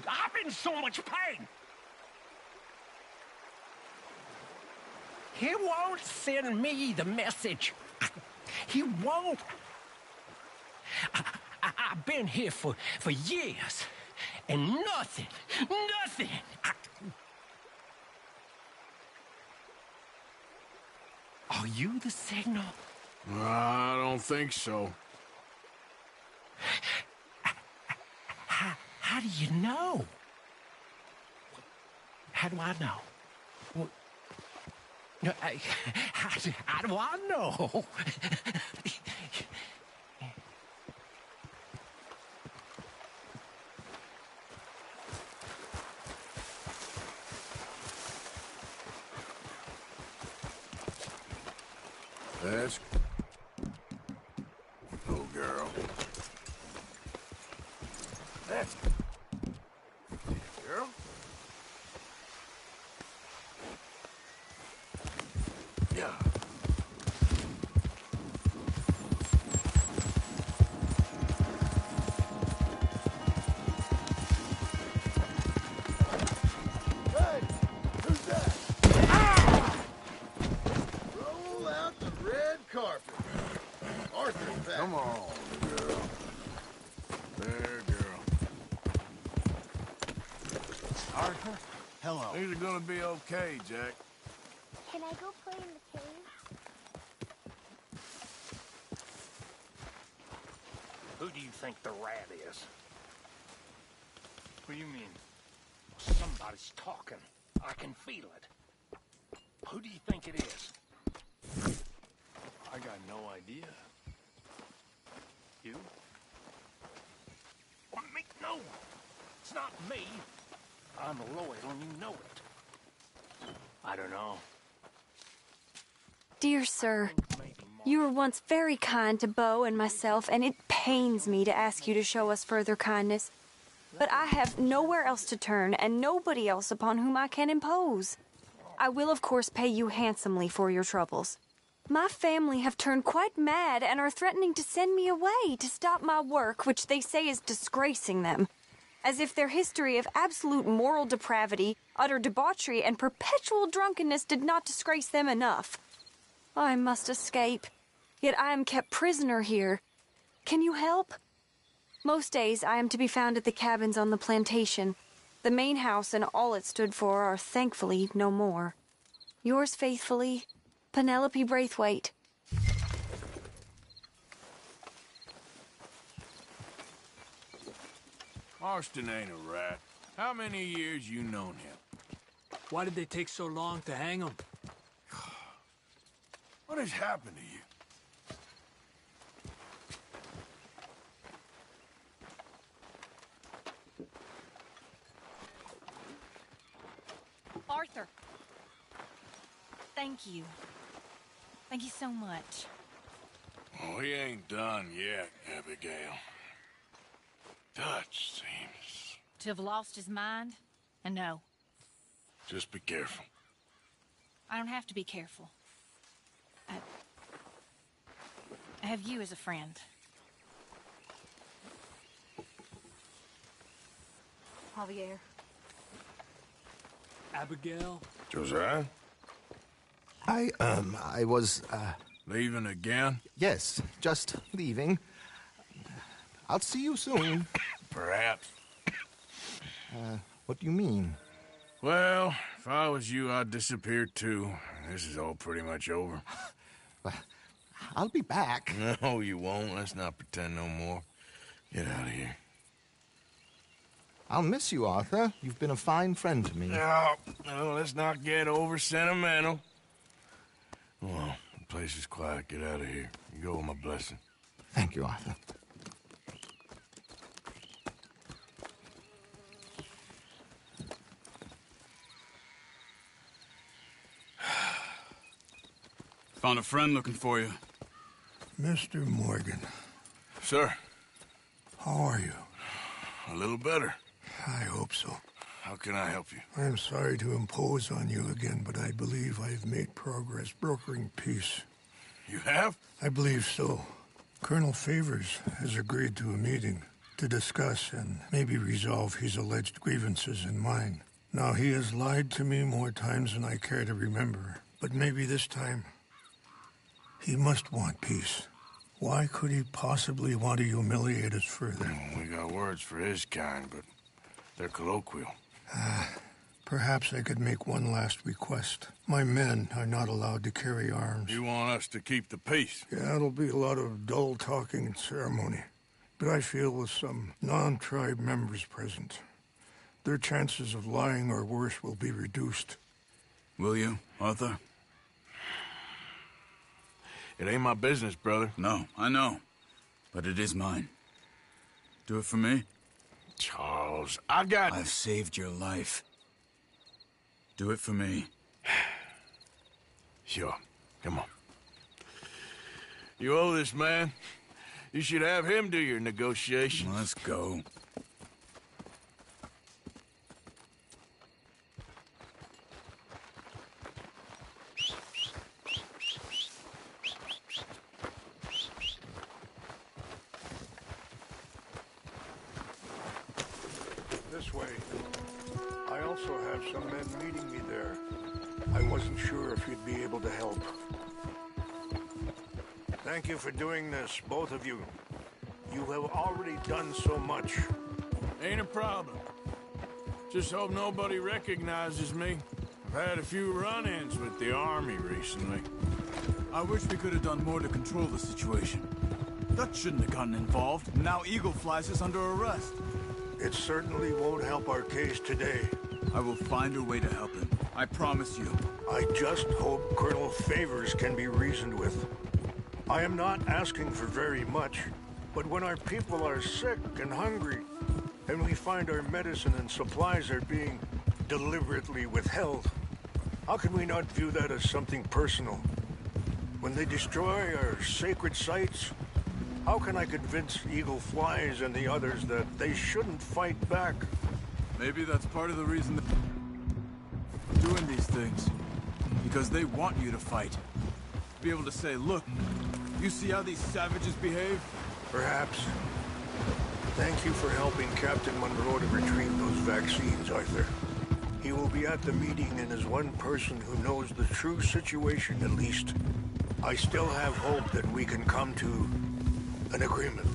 I'm in so much pain. He won't send me the message. He won't. I've been here for years, and nothing. Are you the signal? I don't think so. How do you know? How do I know? Well, no, how do I know? That's... Oh, girl. That's... Girl? Yeah. Hey, who's that? Ah! Roll out the red carpet. Arthur's back. Come on, girl. There, girl. Arthur, hello. Things are gonna be okay, Jack. Can I go play in the cave? Who do you think the rat is? What do you mean? Somebody's talking. I can feel it. Who do you think it is? I got no idea. You? What, me? No. It's not me. I'm loyal and you know it. I don't know. Dear sir, Maybe more. you were once very kind to Beau and myself, and it pains me to ask you to show us further kindness. But I have nowhere else to turn, and nobody else upon whom I can impose. I will, of course, pay you handsomely for your troubles. My family have turned quite mad and are threatening to send me away to stop my work, which they say is disgracing them. As if their history of absolute moral depravity, utter debauchery, and perpetual drunkenness did not disgrace them enough. I must escape, yet I am kept prisoner here. Can you help? Most days I am to be found at the cabins on the plantation. The main house and all it stood for are thankfully no more. Yours faithfully, Penelope Braithwaite. Marston ain't a rat. How many years you known him? Why did they take so long to hang him? What has happened to you? Arthur. Thank you. Thank you so much. Oh, he ain't done yet, Abigail. Dutch seems... To have lost his mind? And no, Just be careful. I don't have to be careful. I have you as a friend. Javier. Abigail? Josiah? I was, Leaving again? yes, just leaving. I'll see you soon. Perhaps. What do you mean? Well, if I was you, I'd disappear too. This is all pretty much over. Well, I'll be back. No, you won't. Let's not pretend no more. Get out of here. I'll miss you, Arthur. You've been a fine friend to me. No, let's not get over sentimental. Well, the place is quiet. Get out of here. You go with my blessing. Thank you, Arthur. Found a friend looking for you. Mr. Morgan, Sir, how are you? a little better. I hope so. How can I help you? I'm sorry to impose on you again, but I believe I've made progress brokering peace. You have? I believe so. Colonel Favors has agreed to a meeting to discuss and maybe resolve his alleged grievances and mine. Now, he has lied to me more times than I care to remember, but maybe this time he must want peace. Why could he possibly want to humiliate us further? We got words for his kind, but they're colloquial. Perhaps I could make one last request. My men are not allowed to carry arms. You want us to keep the peace? Yeah, it'll be a lot of dull talking and ceremony. But I feel with some non-tribe members present, their chances of lying or worse will be reduced. Will you, Arthur? It ain't my business, brother. No, I know. But it is mine. Do it for me? Charles, I've saved your life. Do it for me. Sure. Come on. You owe this man. You should have him do your negotiations. Let's go. This way. I also have some men meeting me there. I wasn't sure if you'd be able to help. Thank you for doing this, both of you. You have already done so much. Ain't a problem. Just hope nobody recognizes me. I've had a few run-ins with the army recently. I wish we could have done more to control the situation. Dutch shouldn't have gotten involved. Now Eagle flies us under arrest. It certainly won't help our case today. I will find a way to help him. I promise you. I just hope Colonel Favors can be reasoned with. I am not asking for very much, but when our people are sick and hungry, and we find our medicine and supplies are being deliberately withheld, how can we not view that as something personal? When they destroy our sacred sites, how can I convince Eagle Flies and the others that they shouldn't fight back? Maybe that's part of the reason they're doing these things. Because they want you to fight. Be able to say, look, you see how these savages behave? Perhaps. Thank you for helping Captain Monroe to retrieve those vaccines, Arthur. He will be at the meeting and is one person who knows the true situation at least. I still have hope that we can come to an agreement.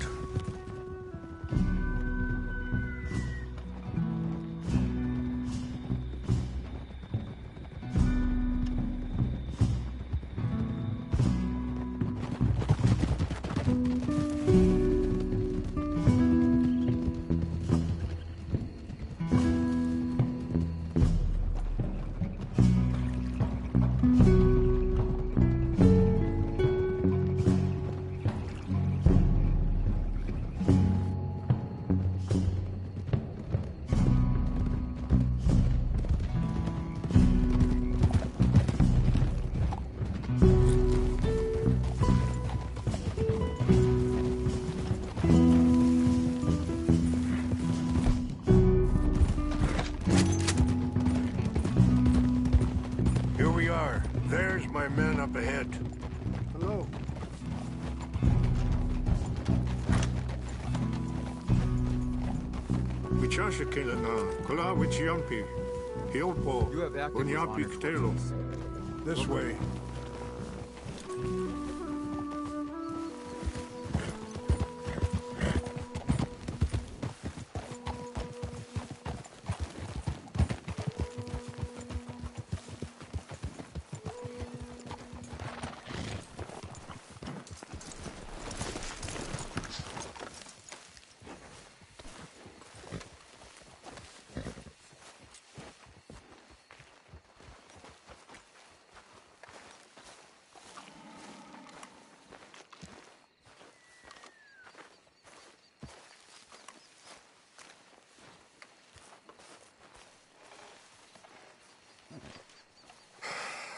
There's my men up ahead. Hello. Wichashikela na kula wichiampi. Hiopo. You have acted with Unyapi honor ktelo. towards us. This way.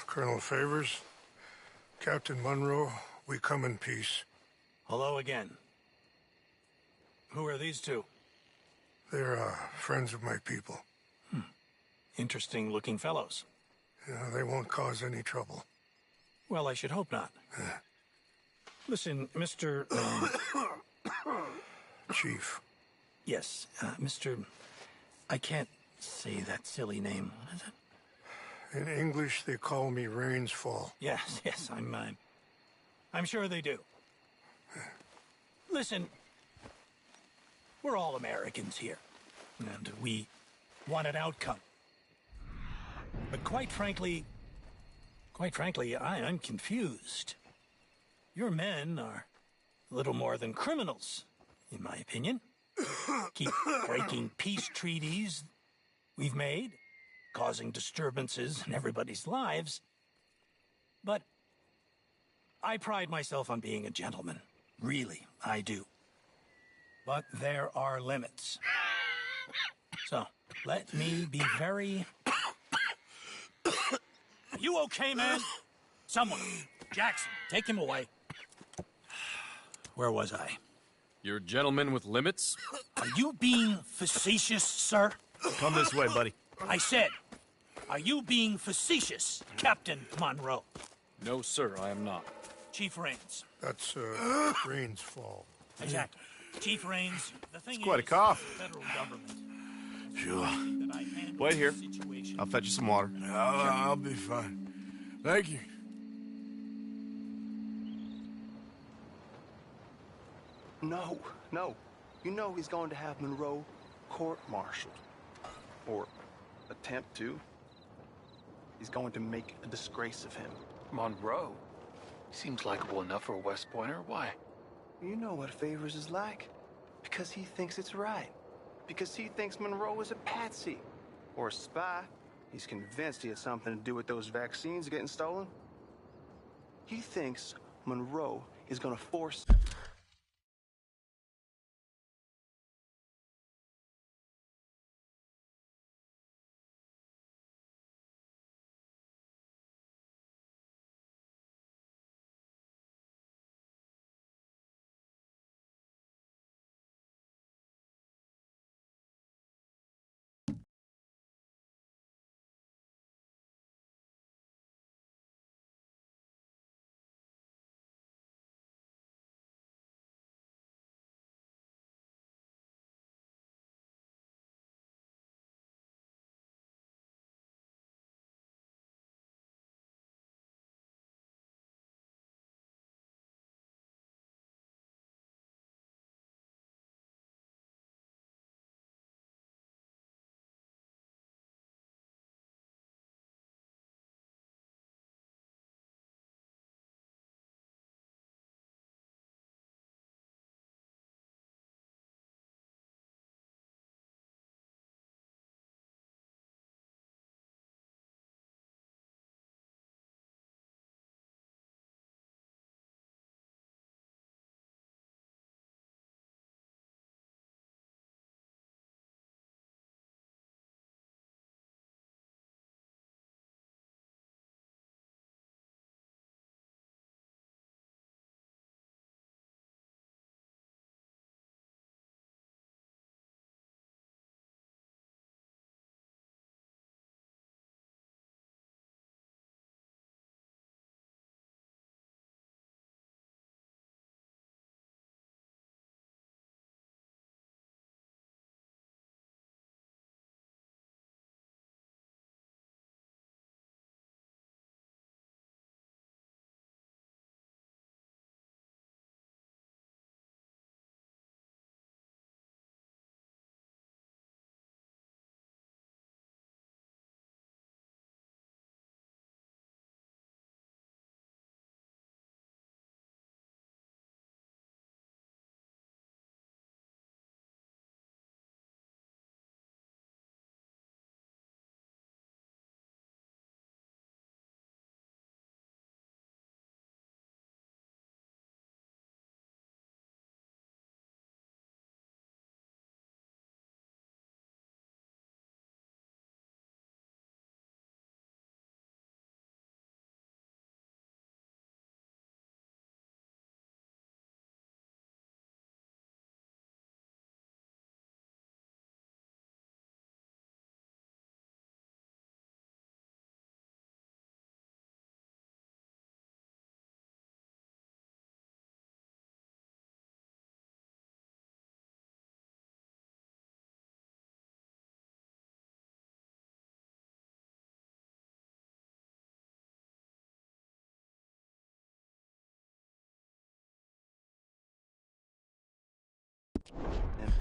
Colonel Favors, Captain Monroe, we come in peace. Hello again. Who are these two? They're friends of my people. Interesting looking fellows. Yeah, they won't cause any trouble. Well, I should hope not. Listen, Mr. Chief. Yes, Mr. I can't say that silly name. What is it? In English, they call me Rains Fall. Yes, I'm sure they do. Listen, we're all Americans here, and we want an outcome. But quite frankly, I'm confused. Your men are a little more than criminals, in my opinion. Keep breaking peace treaties we've made, causing disturbances in everybody's lives. But I pride myself on being a gentleman. Really, I do. But there are limits. So, let me be very... Are you okay, man? Someone. Jackson, take him away. Where was I? You're a gentleman with limits? Are you being facetious, sir? Come this way, buddy. I said, are you being facetious, Captain Monroe? No, sir, I am not. Chief Rains. That's Rains Fall. Exactly. Chief Rains, the thing It's quite a is, cough. the federal government. Sure. that I handle Wait here. the situation. I'll fetch you some water. I'll be fine. Thank you. No. You know he's going to have Monroe court-martialed. Or attempt to. He's going to make a disgrace of him. Monroe? Seems likable enough for a West Pointer. Why? You know what Favors is like. Because he thinks it's right. Because he thinks Monroe is a patsy. Or a spy. He's convinced he has something to do with those vaccines getting stolen. He thinks Monroe is gonna force...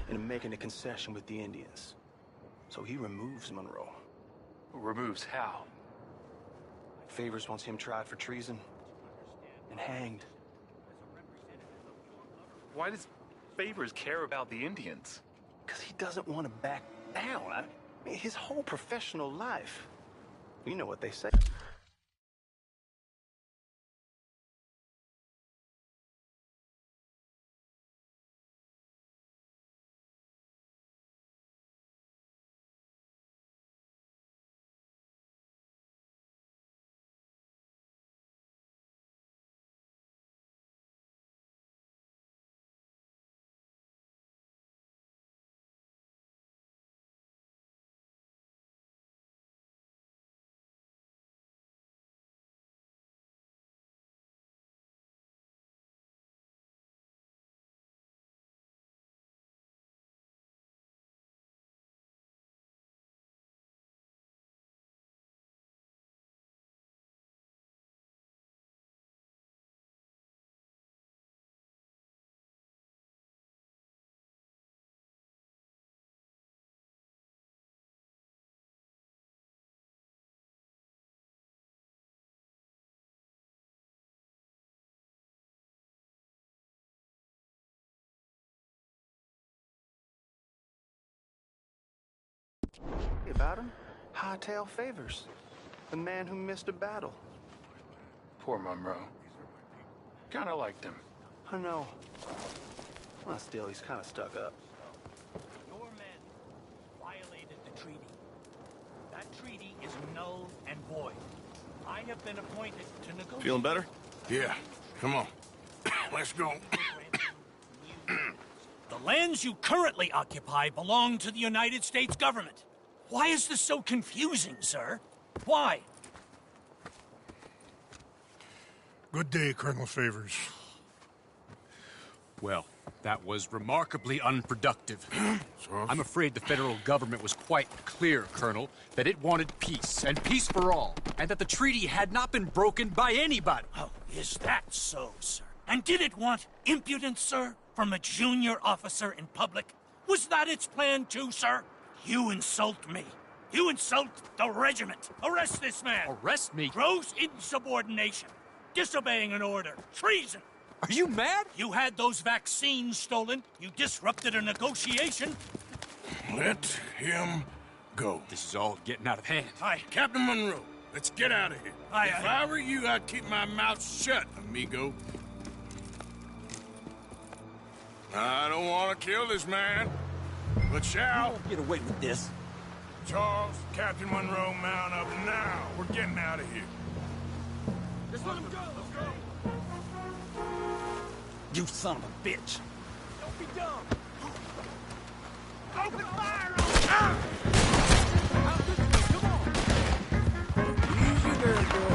into making a concession with the Indians. So he removes Monroe. Removes how? Favors wants him tried for treason and hanged. Why does Favors care about the Indians? Because he doesn't want to back down. I mean, his whole professional life. You know what they say. About him? Hightail Favors. The man who missed a battle. Poor Monroe. Kinda liked him. I know. Well, still, he's kind of stuck up. Your men violated the treaty. That treaty is null and void. I have been appointed to negotiate. Feeling better? Yeah, come on. Let's go. The lands you currently occupy belong to the United States government. Why is this so confusing, sir? Why? Good day, Colonel Favors. Well, that was remarkably unproductive. I'm afraid the federal government was quite clear, Colonel, that it wanted peace, and peace for all, and that the treaty had not been broken by anybody. Oh, is that so, sir? And did it want impudence, sir, from a junior officer in public? Was that its plan too, sir? You insult me. You insult the regiment. Arrest this man. Arrest me? Gross insubordination. Disobeying an order. Treason. Are you mad? You had those vaccines stolen. You disrupted a negotiation. Let him go. This is all getting out of hand. Aye. Captain Monroe, let's get out of here. Aye, If aye. I were you, I'd keep my mouth shut, amigo. I don't want to kill this man, but shall. Get away with this. Charles, Captain Monroe, mount up now. We're getting out of here. Just let him go. Let's go. You son of a bitch. Don't be dumb. Open fire on him! Come on. Easy there, girl.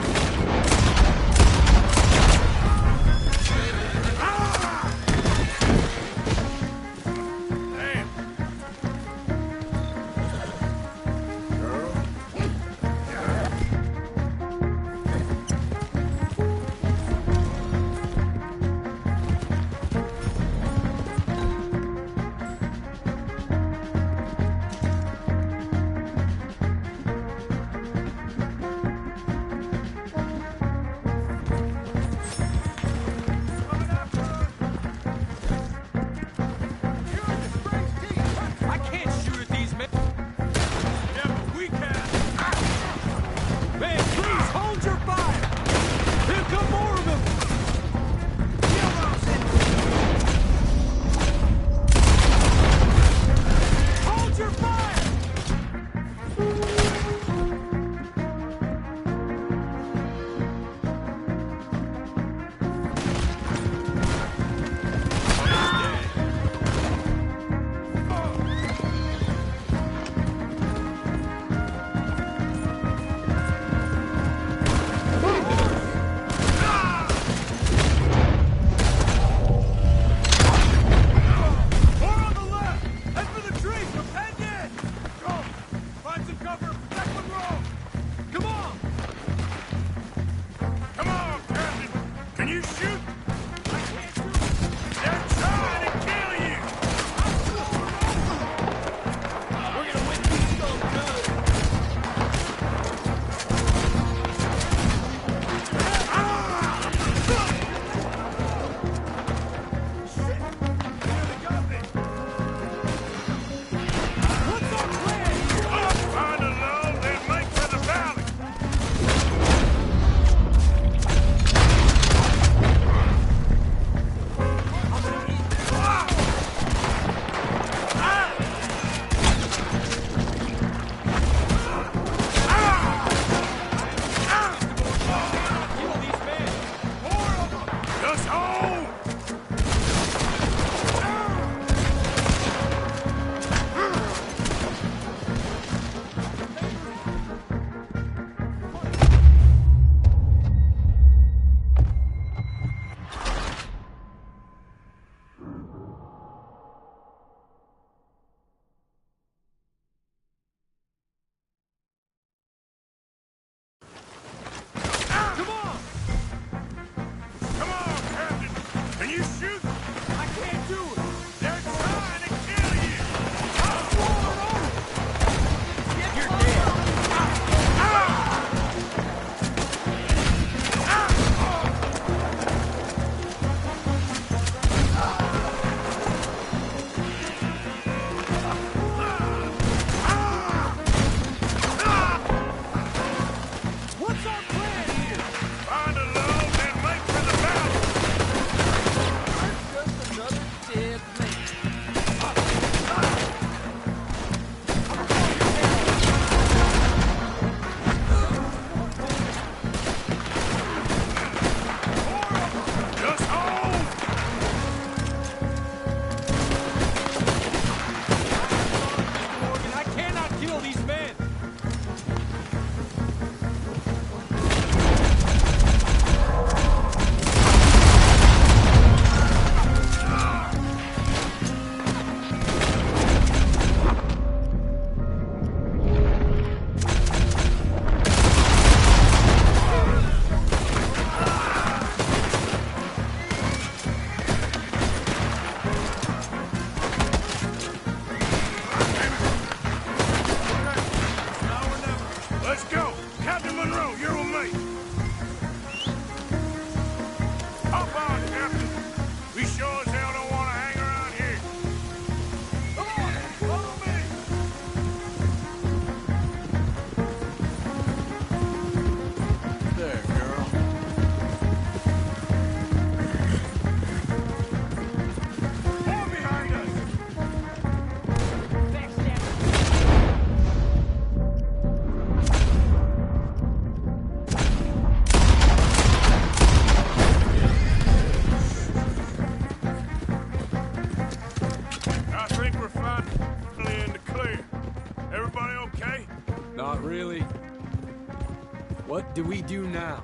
What do we do now?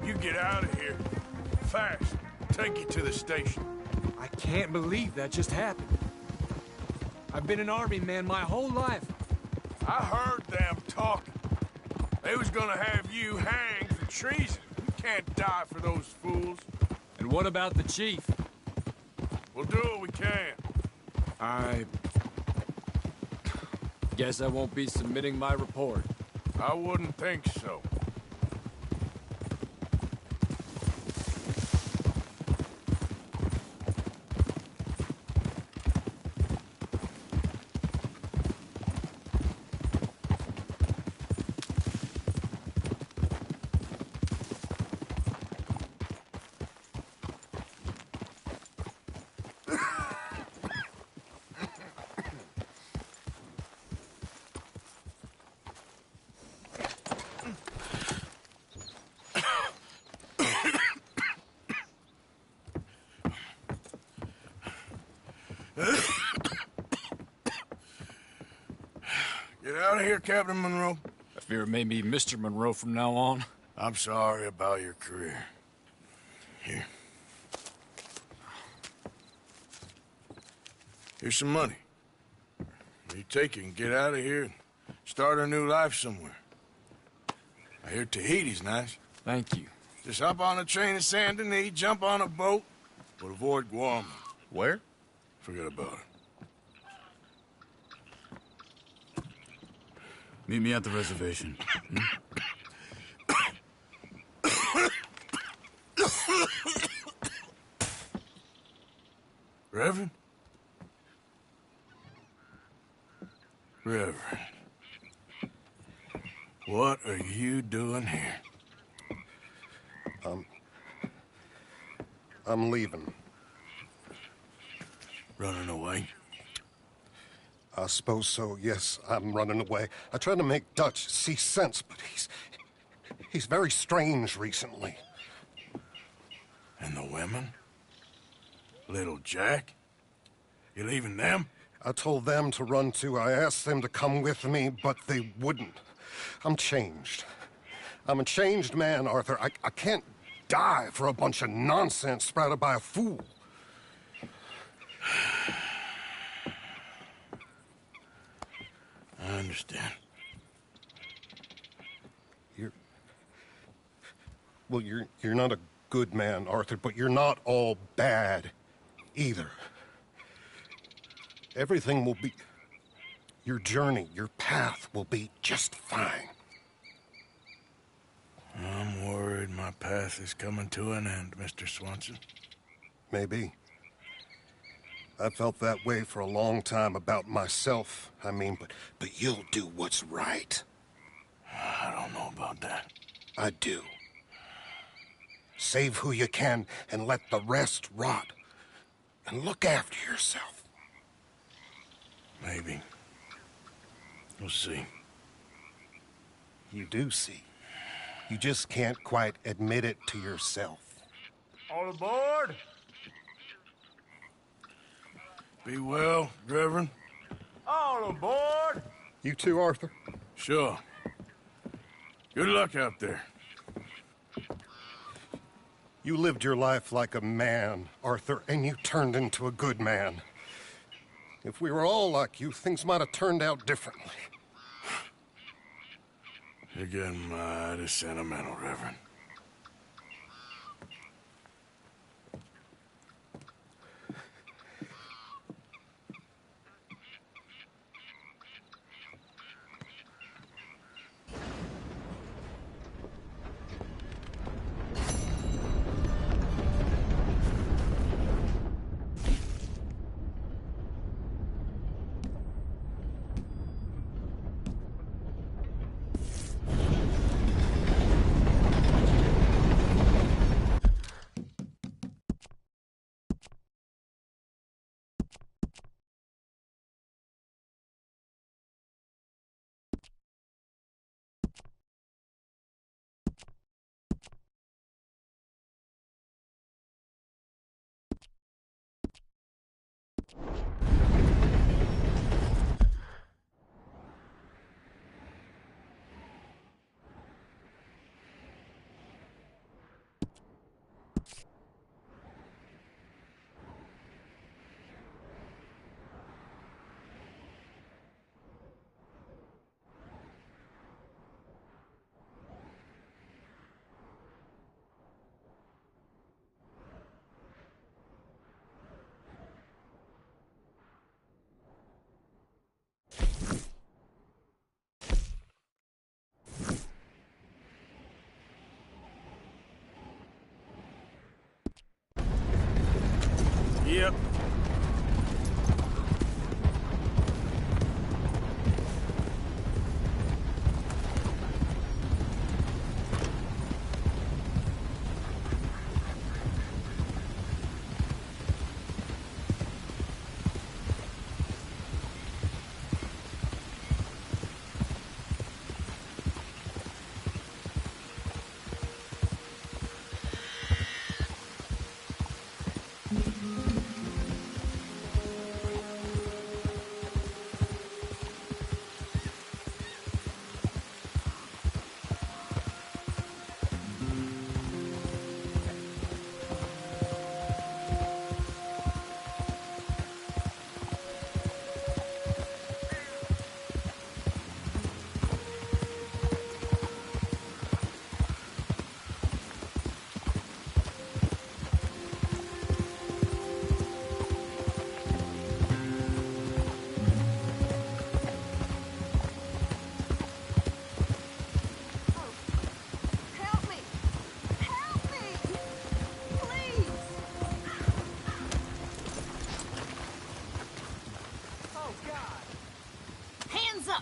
You get out of here. Fast. Take you to the station. I can't believe that just happened. I've been an army man my whole life. I heard them talking. They was gonna have you hanged for treason. You can't die for those fools. And what about the chief? We'll do what we can. I guess I won't be submitting my report. I wouldn't think so. Get out of here, Captain Monroe. I fear it may be Mr. Monroe from now on. I'm sorry about your career. Here. Here's some money. You take it and get out of here and start a new life somewhere. I hear Tahiti's nice. Thank you. Just hop on a train to Saint Denis, jump on a boat, but avoid Guam. Where? Forget about it. Meet me at the reservation. Reverend? Reverend. What are you doing here? I'm leaving. Running away? I suppose so, yes. I'm running away. I tried to make Dutch see sense, but he's very strange recently. And the women? Little Jack? You leaving them? I told them to run too. I asked them to come with me, but they wouldn't. I'm changed. I'm a changed man, Arthur. I can't die for a bunch of nonsense sprouted by a fool. I understand. You're not a good man, Arthur, but you're not all bad either. Everything will be... Your journey, your path will be just fine. I'm worried my path is coming to an end, Mr. Swanson. Maybe. I felt that way for a long time about myself, I mean, but you'll do what's right. I don't know about that. I do. Save who you can and let the rest rot. And look after yourself. Maybe. We'll see. You do see. You just can't quite admit it to yourself. All aboard! Be well, Reverend. All aboard! You too, Arthur? Sure. Good luck out there. You lived your life like a man, Arthur, and you turned into a good man. If we were all like you, things might have turned out differently. You're getting mighty sentimental, Reverend. Yep.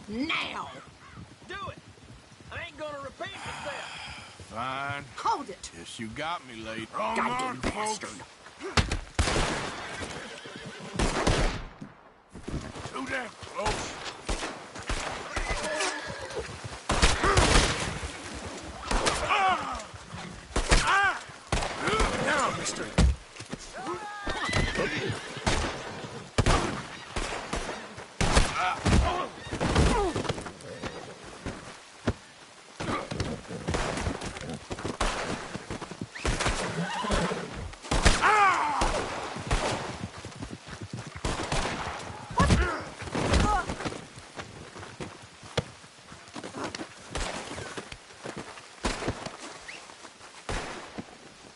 Now! Do it! I ain't gonna repeat myself. Fine. Hold it! Guess you got me late. Wrong Goddamn mark, bastard! folks. Too damn close. Now, mister!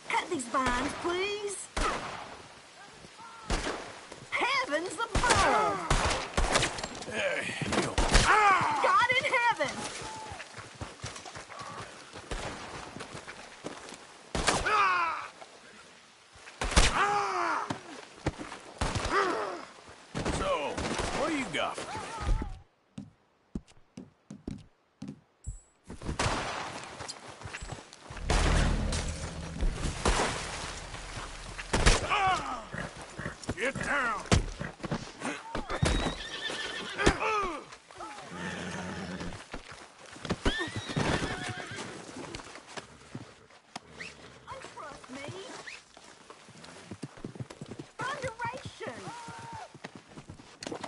Cut these vines, please. Heavens above! There you go. God in heaven! So, what do you got for me? Get down! Untrust me! Thunderation!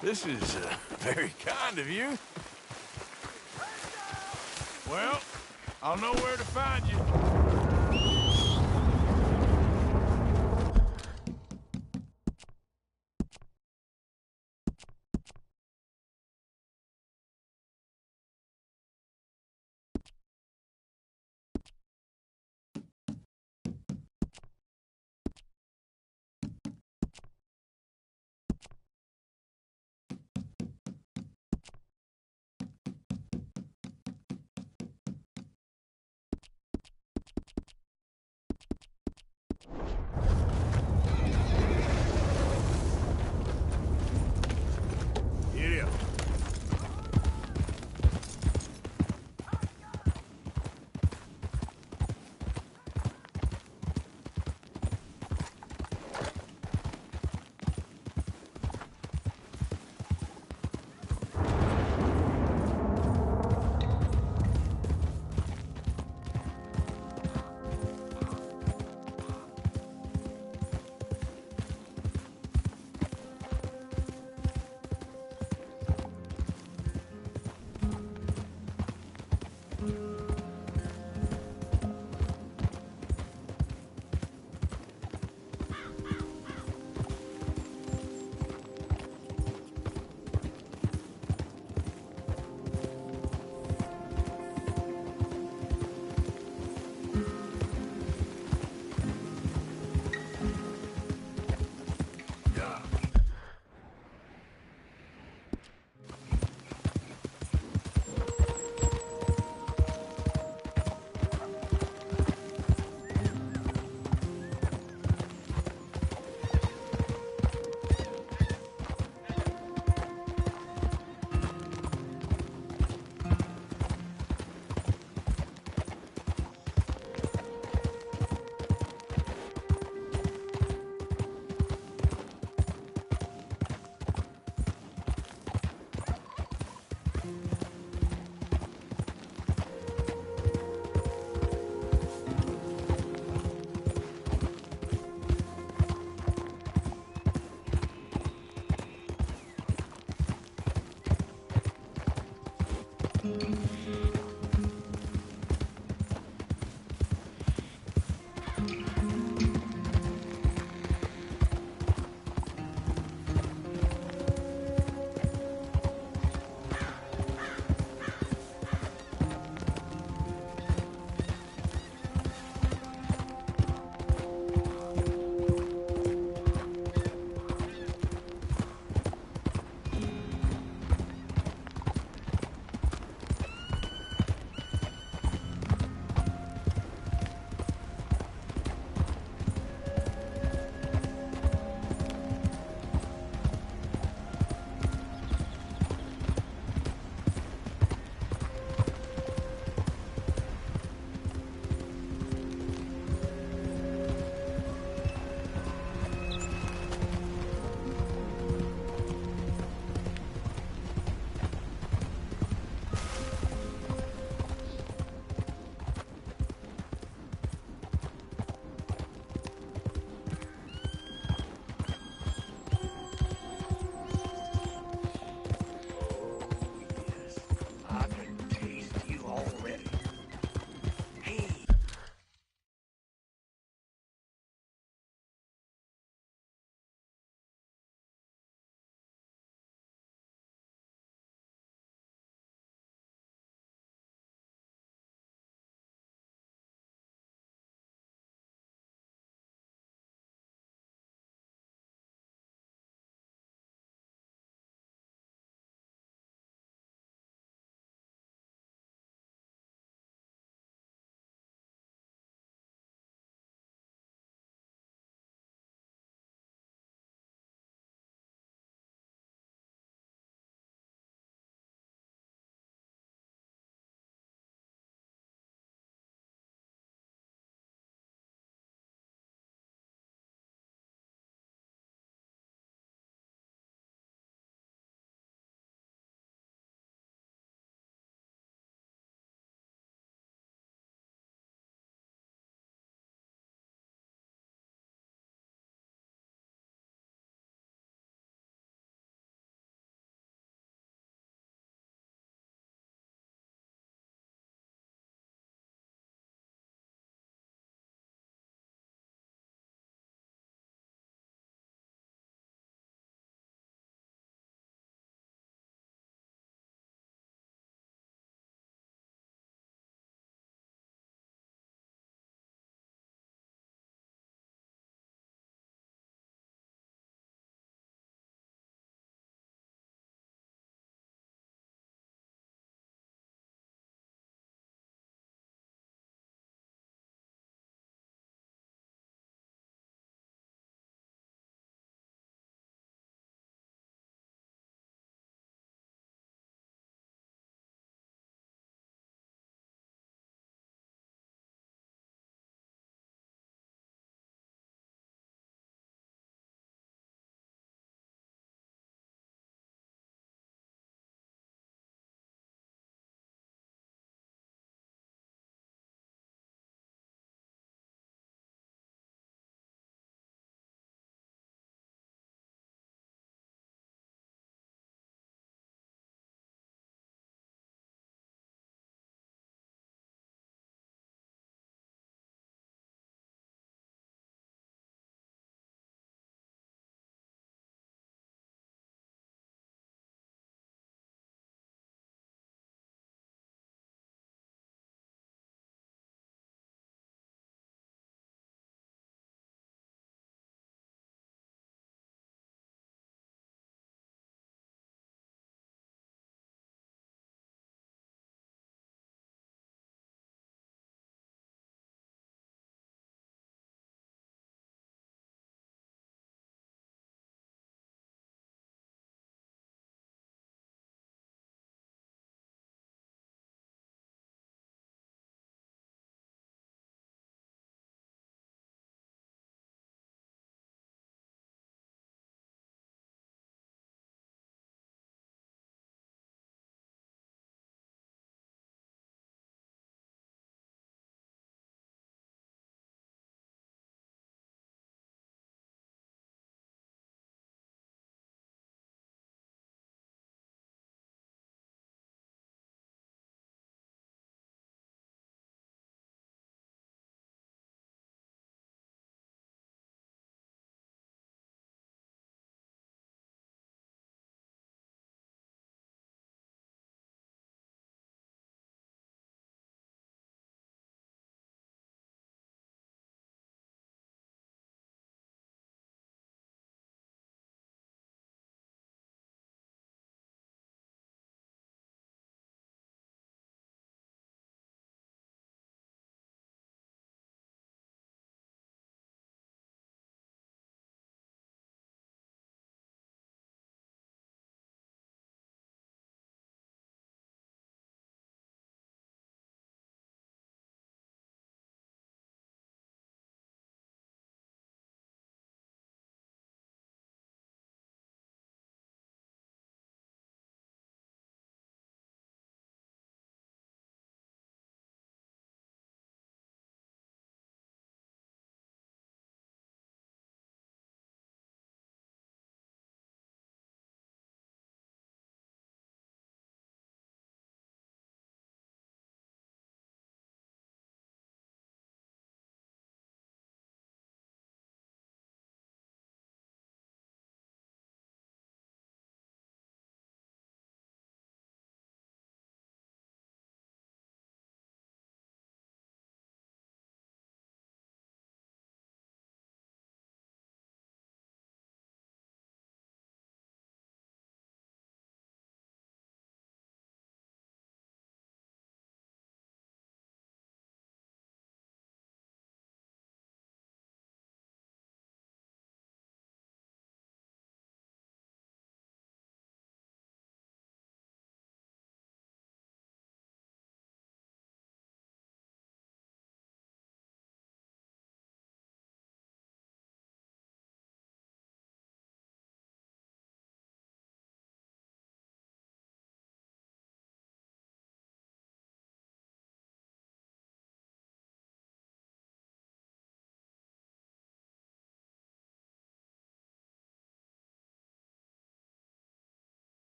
This is very kind of you. Well, I'll know where to find you.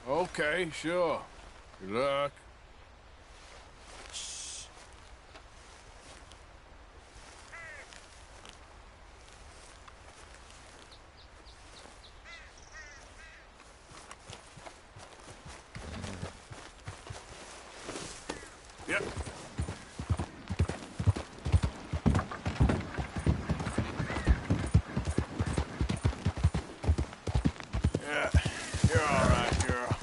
Okay, sure. Good luck. Yep. Yeah, you're all right, girl.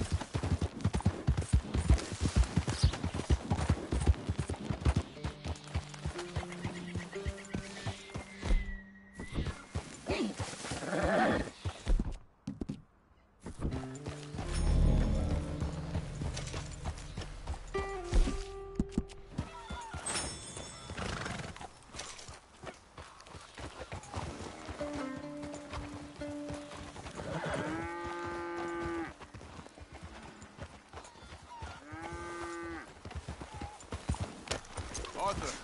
Arthur.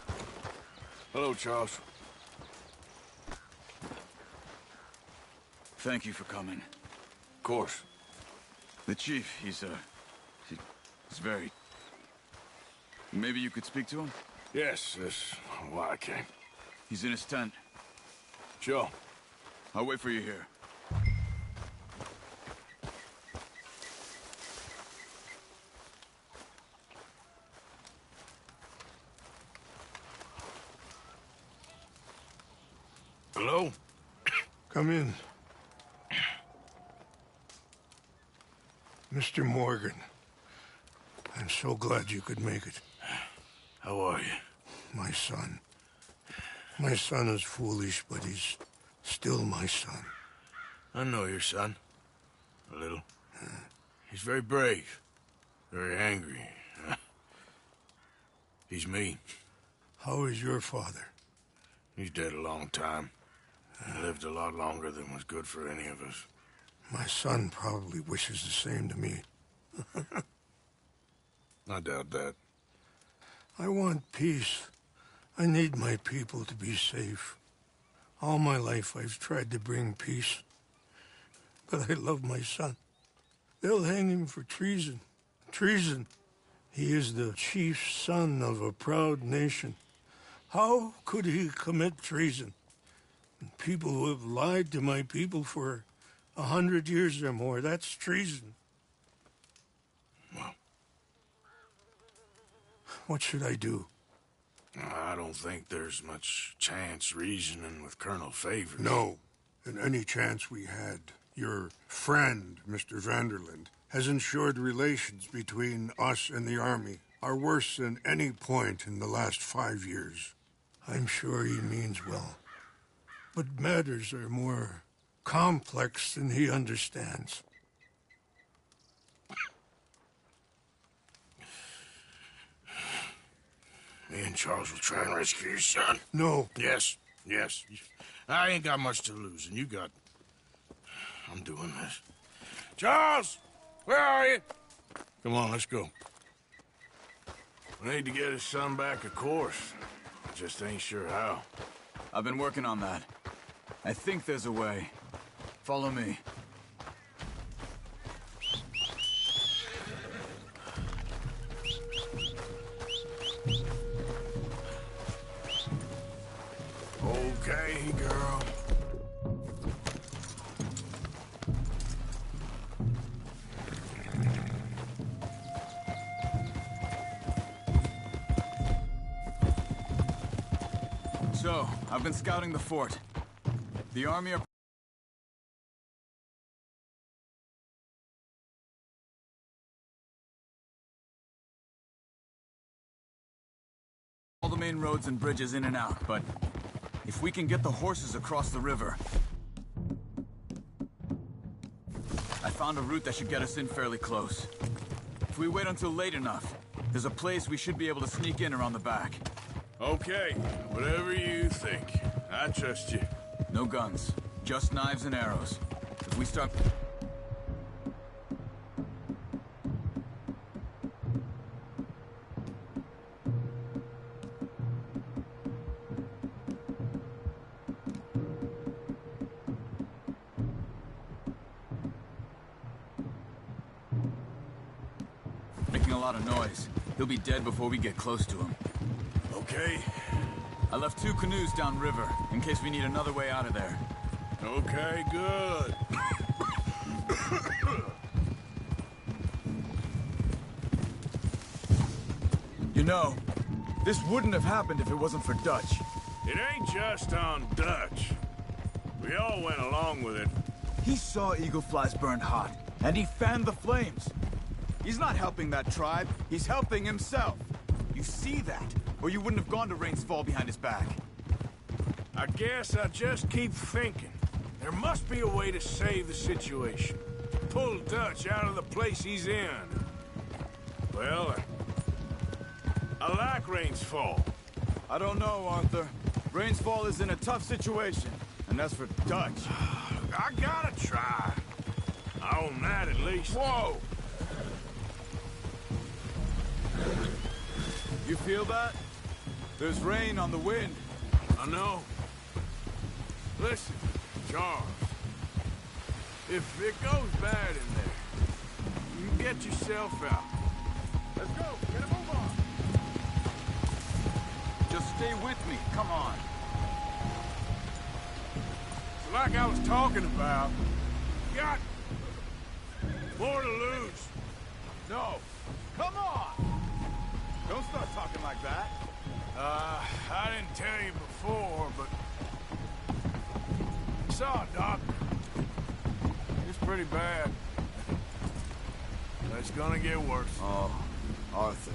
Hello, Charles. Thank you for coming. Of course. The chief, he's very... Maybe you could speak to him? Yes, that's why I came. He's in his tent. Sure. I'll wait for you here. Hello? Come in. Mr. Morgan, I'm so glad you could make it. How are you? My son. My son is foolish, but he's still my son. I know your son. A little. He's very brave. Very angry. He's mean. How is your father? He's dead a long time. He lived a lot longer than was good for any of us. My son probably wishes the same to me. I doubt that. I want peace. I need my people to be safe. All my life I've tried to bring peace. But I love my son. They'll hang him for treason. Treason. He is the chief son of a proud nation. How could he commit treason? People who have lied to my people for 100 years or more, that's treason. Well, what should I do? I don't think there's much chance reasoning with Colonel Favors. No. And any chance we had, your friend, Mr. Vanderland, has ensured relations between us and the Army are worse than any point in the last 5 years. I'm sure he means well. But matters are more complex than he understands. Me and Charles will try and rescue your son. No. Yes, yes. I ain't got much to lose, and you got... I'm doing this. Charles! Where are you? Come on, let's go. We need to get his son back, of course. Just ain't sure how. I've been working on that. I think there's a way. Follow me. Okay, girl. So, I've been scouting the fort. The army are... all the main roads and bridges in and out, but if we can get the horses across the river... I found a route that should get us in fairly close. If we wait until late enough, there's a place we should be able to sneak in around the back. Okay, whatever you think. I trust you. No guns, just knives and arrows. If we start... a lot of noise. He'll be dead before we get close to him. Okay. I left 2 canoes downriver, in case we need another way out of there. Okay, good. You know, this wouldn't have happened if it wasn't for Dutch. It ain't just on Dutch. We all went along with it. He saw eagle flies burned hot, and he fanned the flames. He's not helping that tribe, he's helping himself. You see that, or you wouldn't have gone to Rain's Fall behind his back. I guess I just keep thinking. There must be a way to save the situation. Pull Dutch out of the place he's in. Well, I like Rain's Fall. I don't know, Arthur. Rain's Fall is in a tough situation, and as for Dutch... I gotta try. I own that at least. Whoa! You feel that? There's rain on the wind. I know. Listen, Charles. If it goes bad in there, you can get yourself out. Let's go. Get a move on. Just stay with me. Come on. Like I was talking about, you got more to lose. No. Come on. Don't start talking like that. I didn't tell you before, but I saw a doctor. It's pretty bad. It's gonna get worse. Oh, Arthur.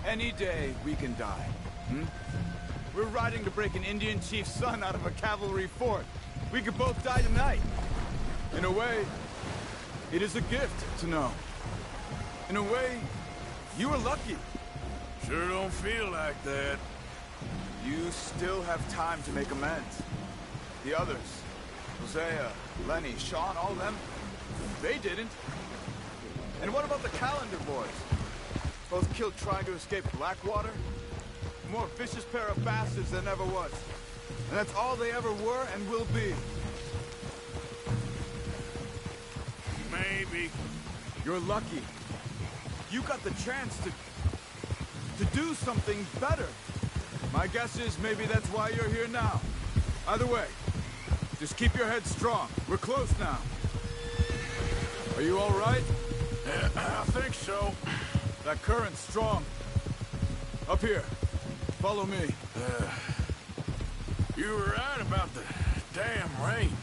Any day we can die. We're riding to break an Indian chief's son out of a cavalry fort. We could both die tonight. In a way, it is a gift to know. In a way, you were lucky. Sure don't feel like that. You still have time to make amends. The others, Hosea, Lenny, Sean, all them, they didn't. And what about the Calendar boys? Both killed trying to escape Blackwater? More vicious pair of bastards than ever was. And that's all they ever were and will be. Maybe. You're lucky. You got the chance to do something better. My guess is maybe that's why you're here now. Either way, just keep your head strong. We're close now. Are you all right? Yeah, I think so. That current's strong. Up here. Follow me. You were right about the damn rain.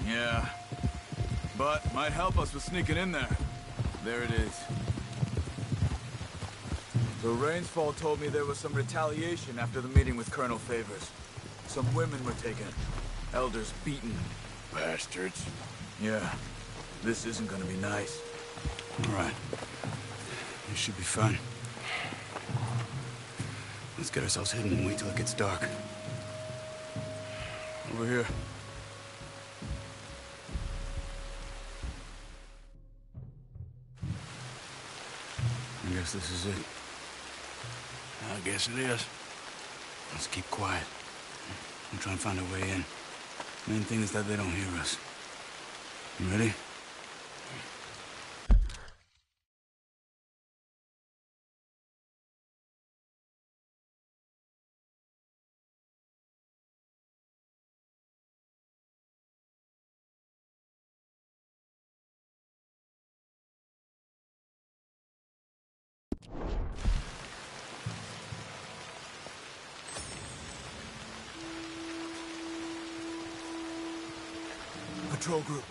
Yeah. But might help us with sneaking in there. There it is. So Rain's Fall told me there was some retaliation after the meeting with Colonel Favors. Some women were taken. Elders beaten. Bastards. Yeah. This isn't gonna be nice. All right. You should be fine. Let's get ourselves hidden and wait till it gets dark. Over here. I guess this is it. I guess it is. Let's keep quiet. We'll try and find a way in. Main thing is that they don't hear us. You ready? Patrol group.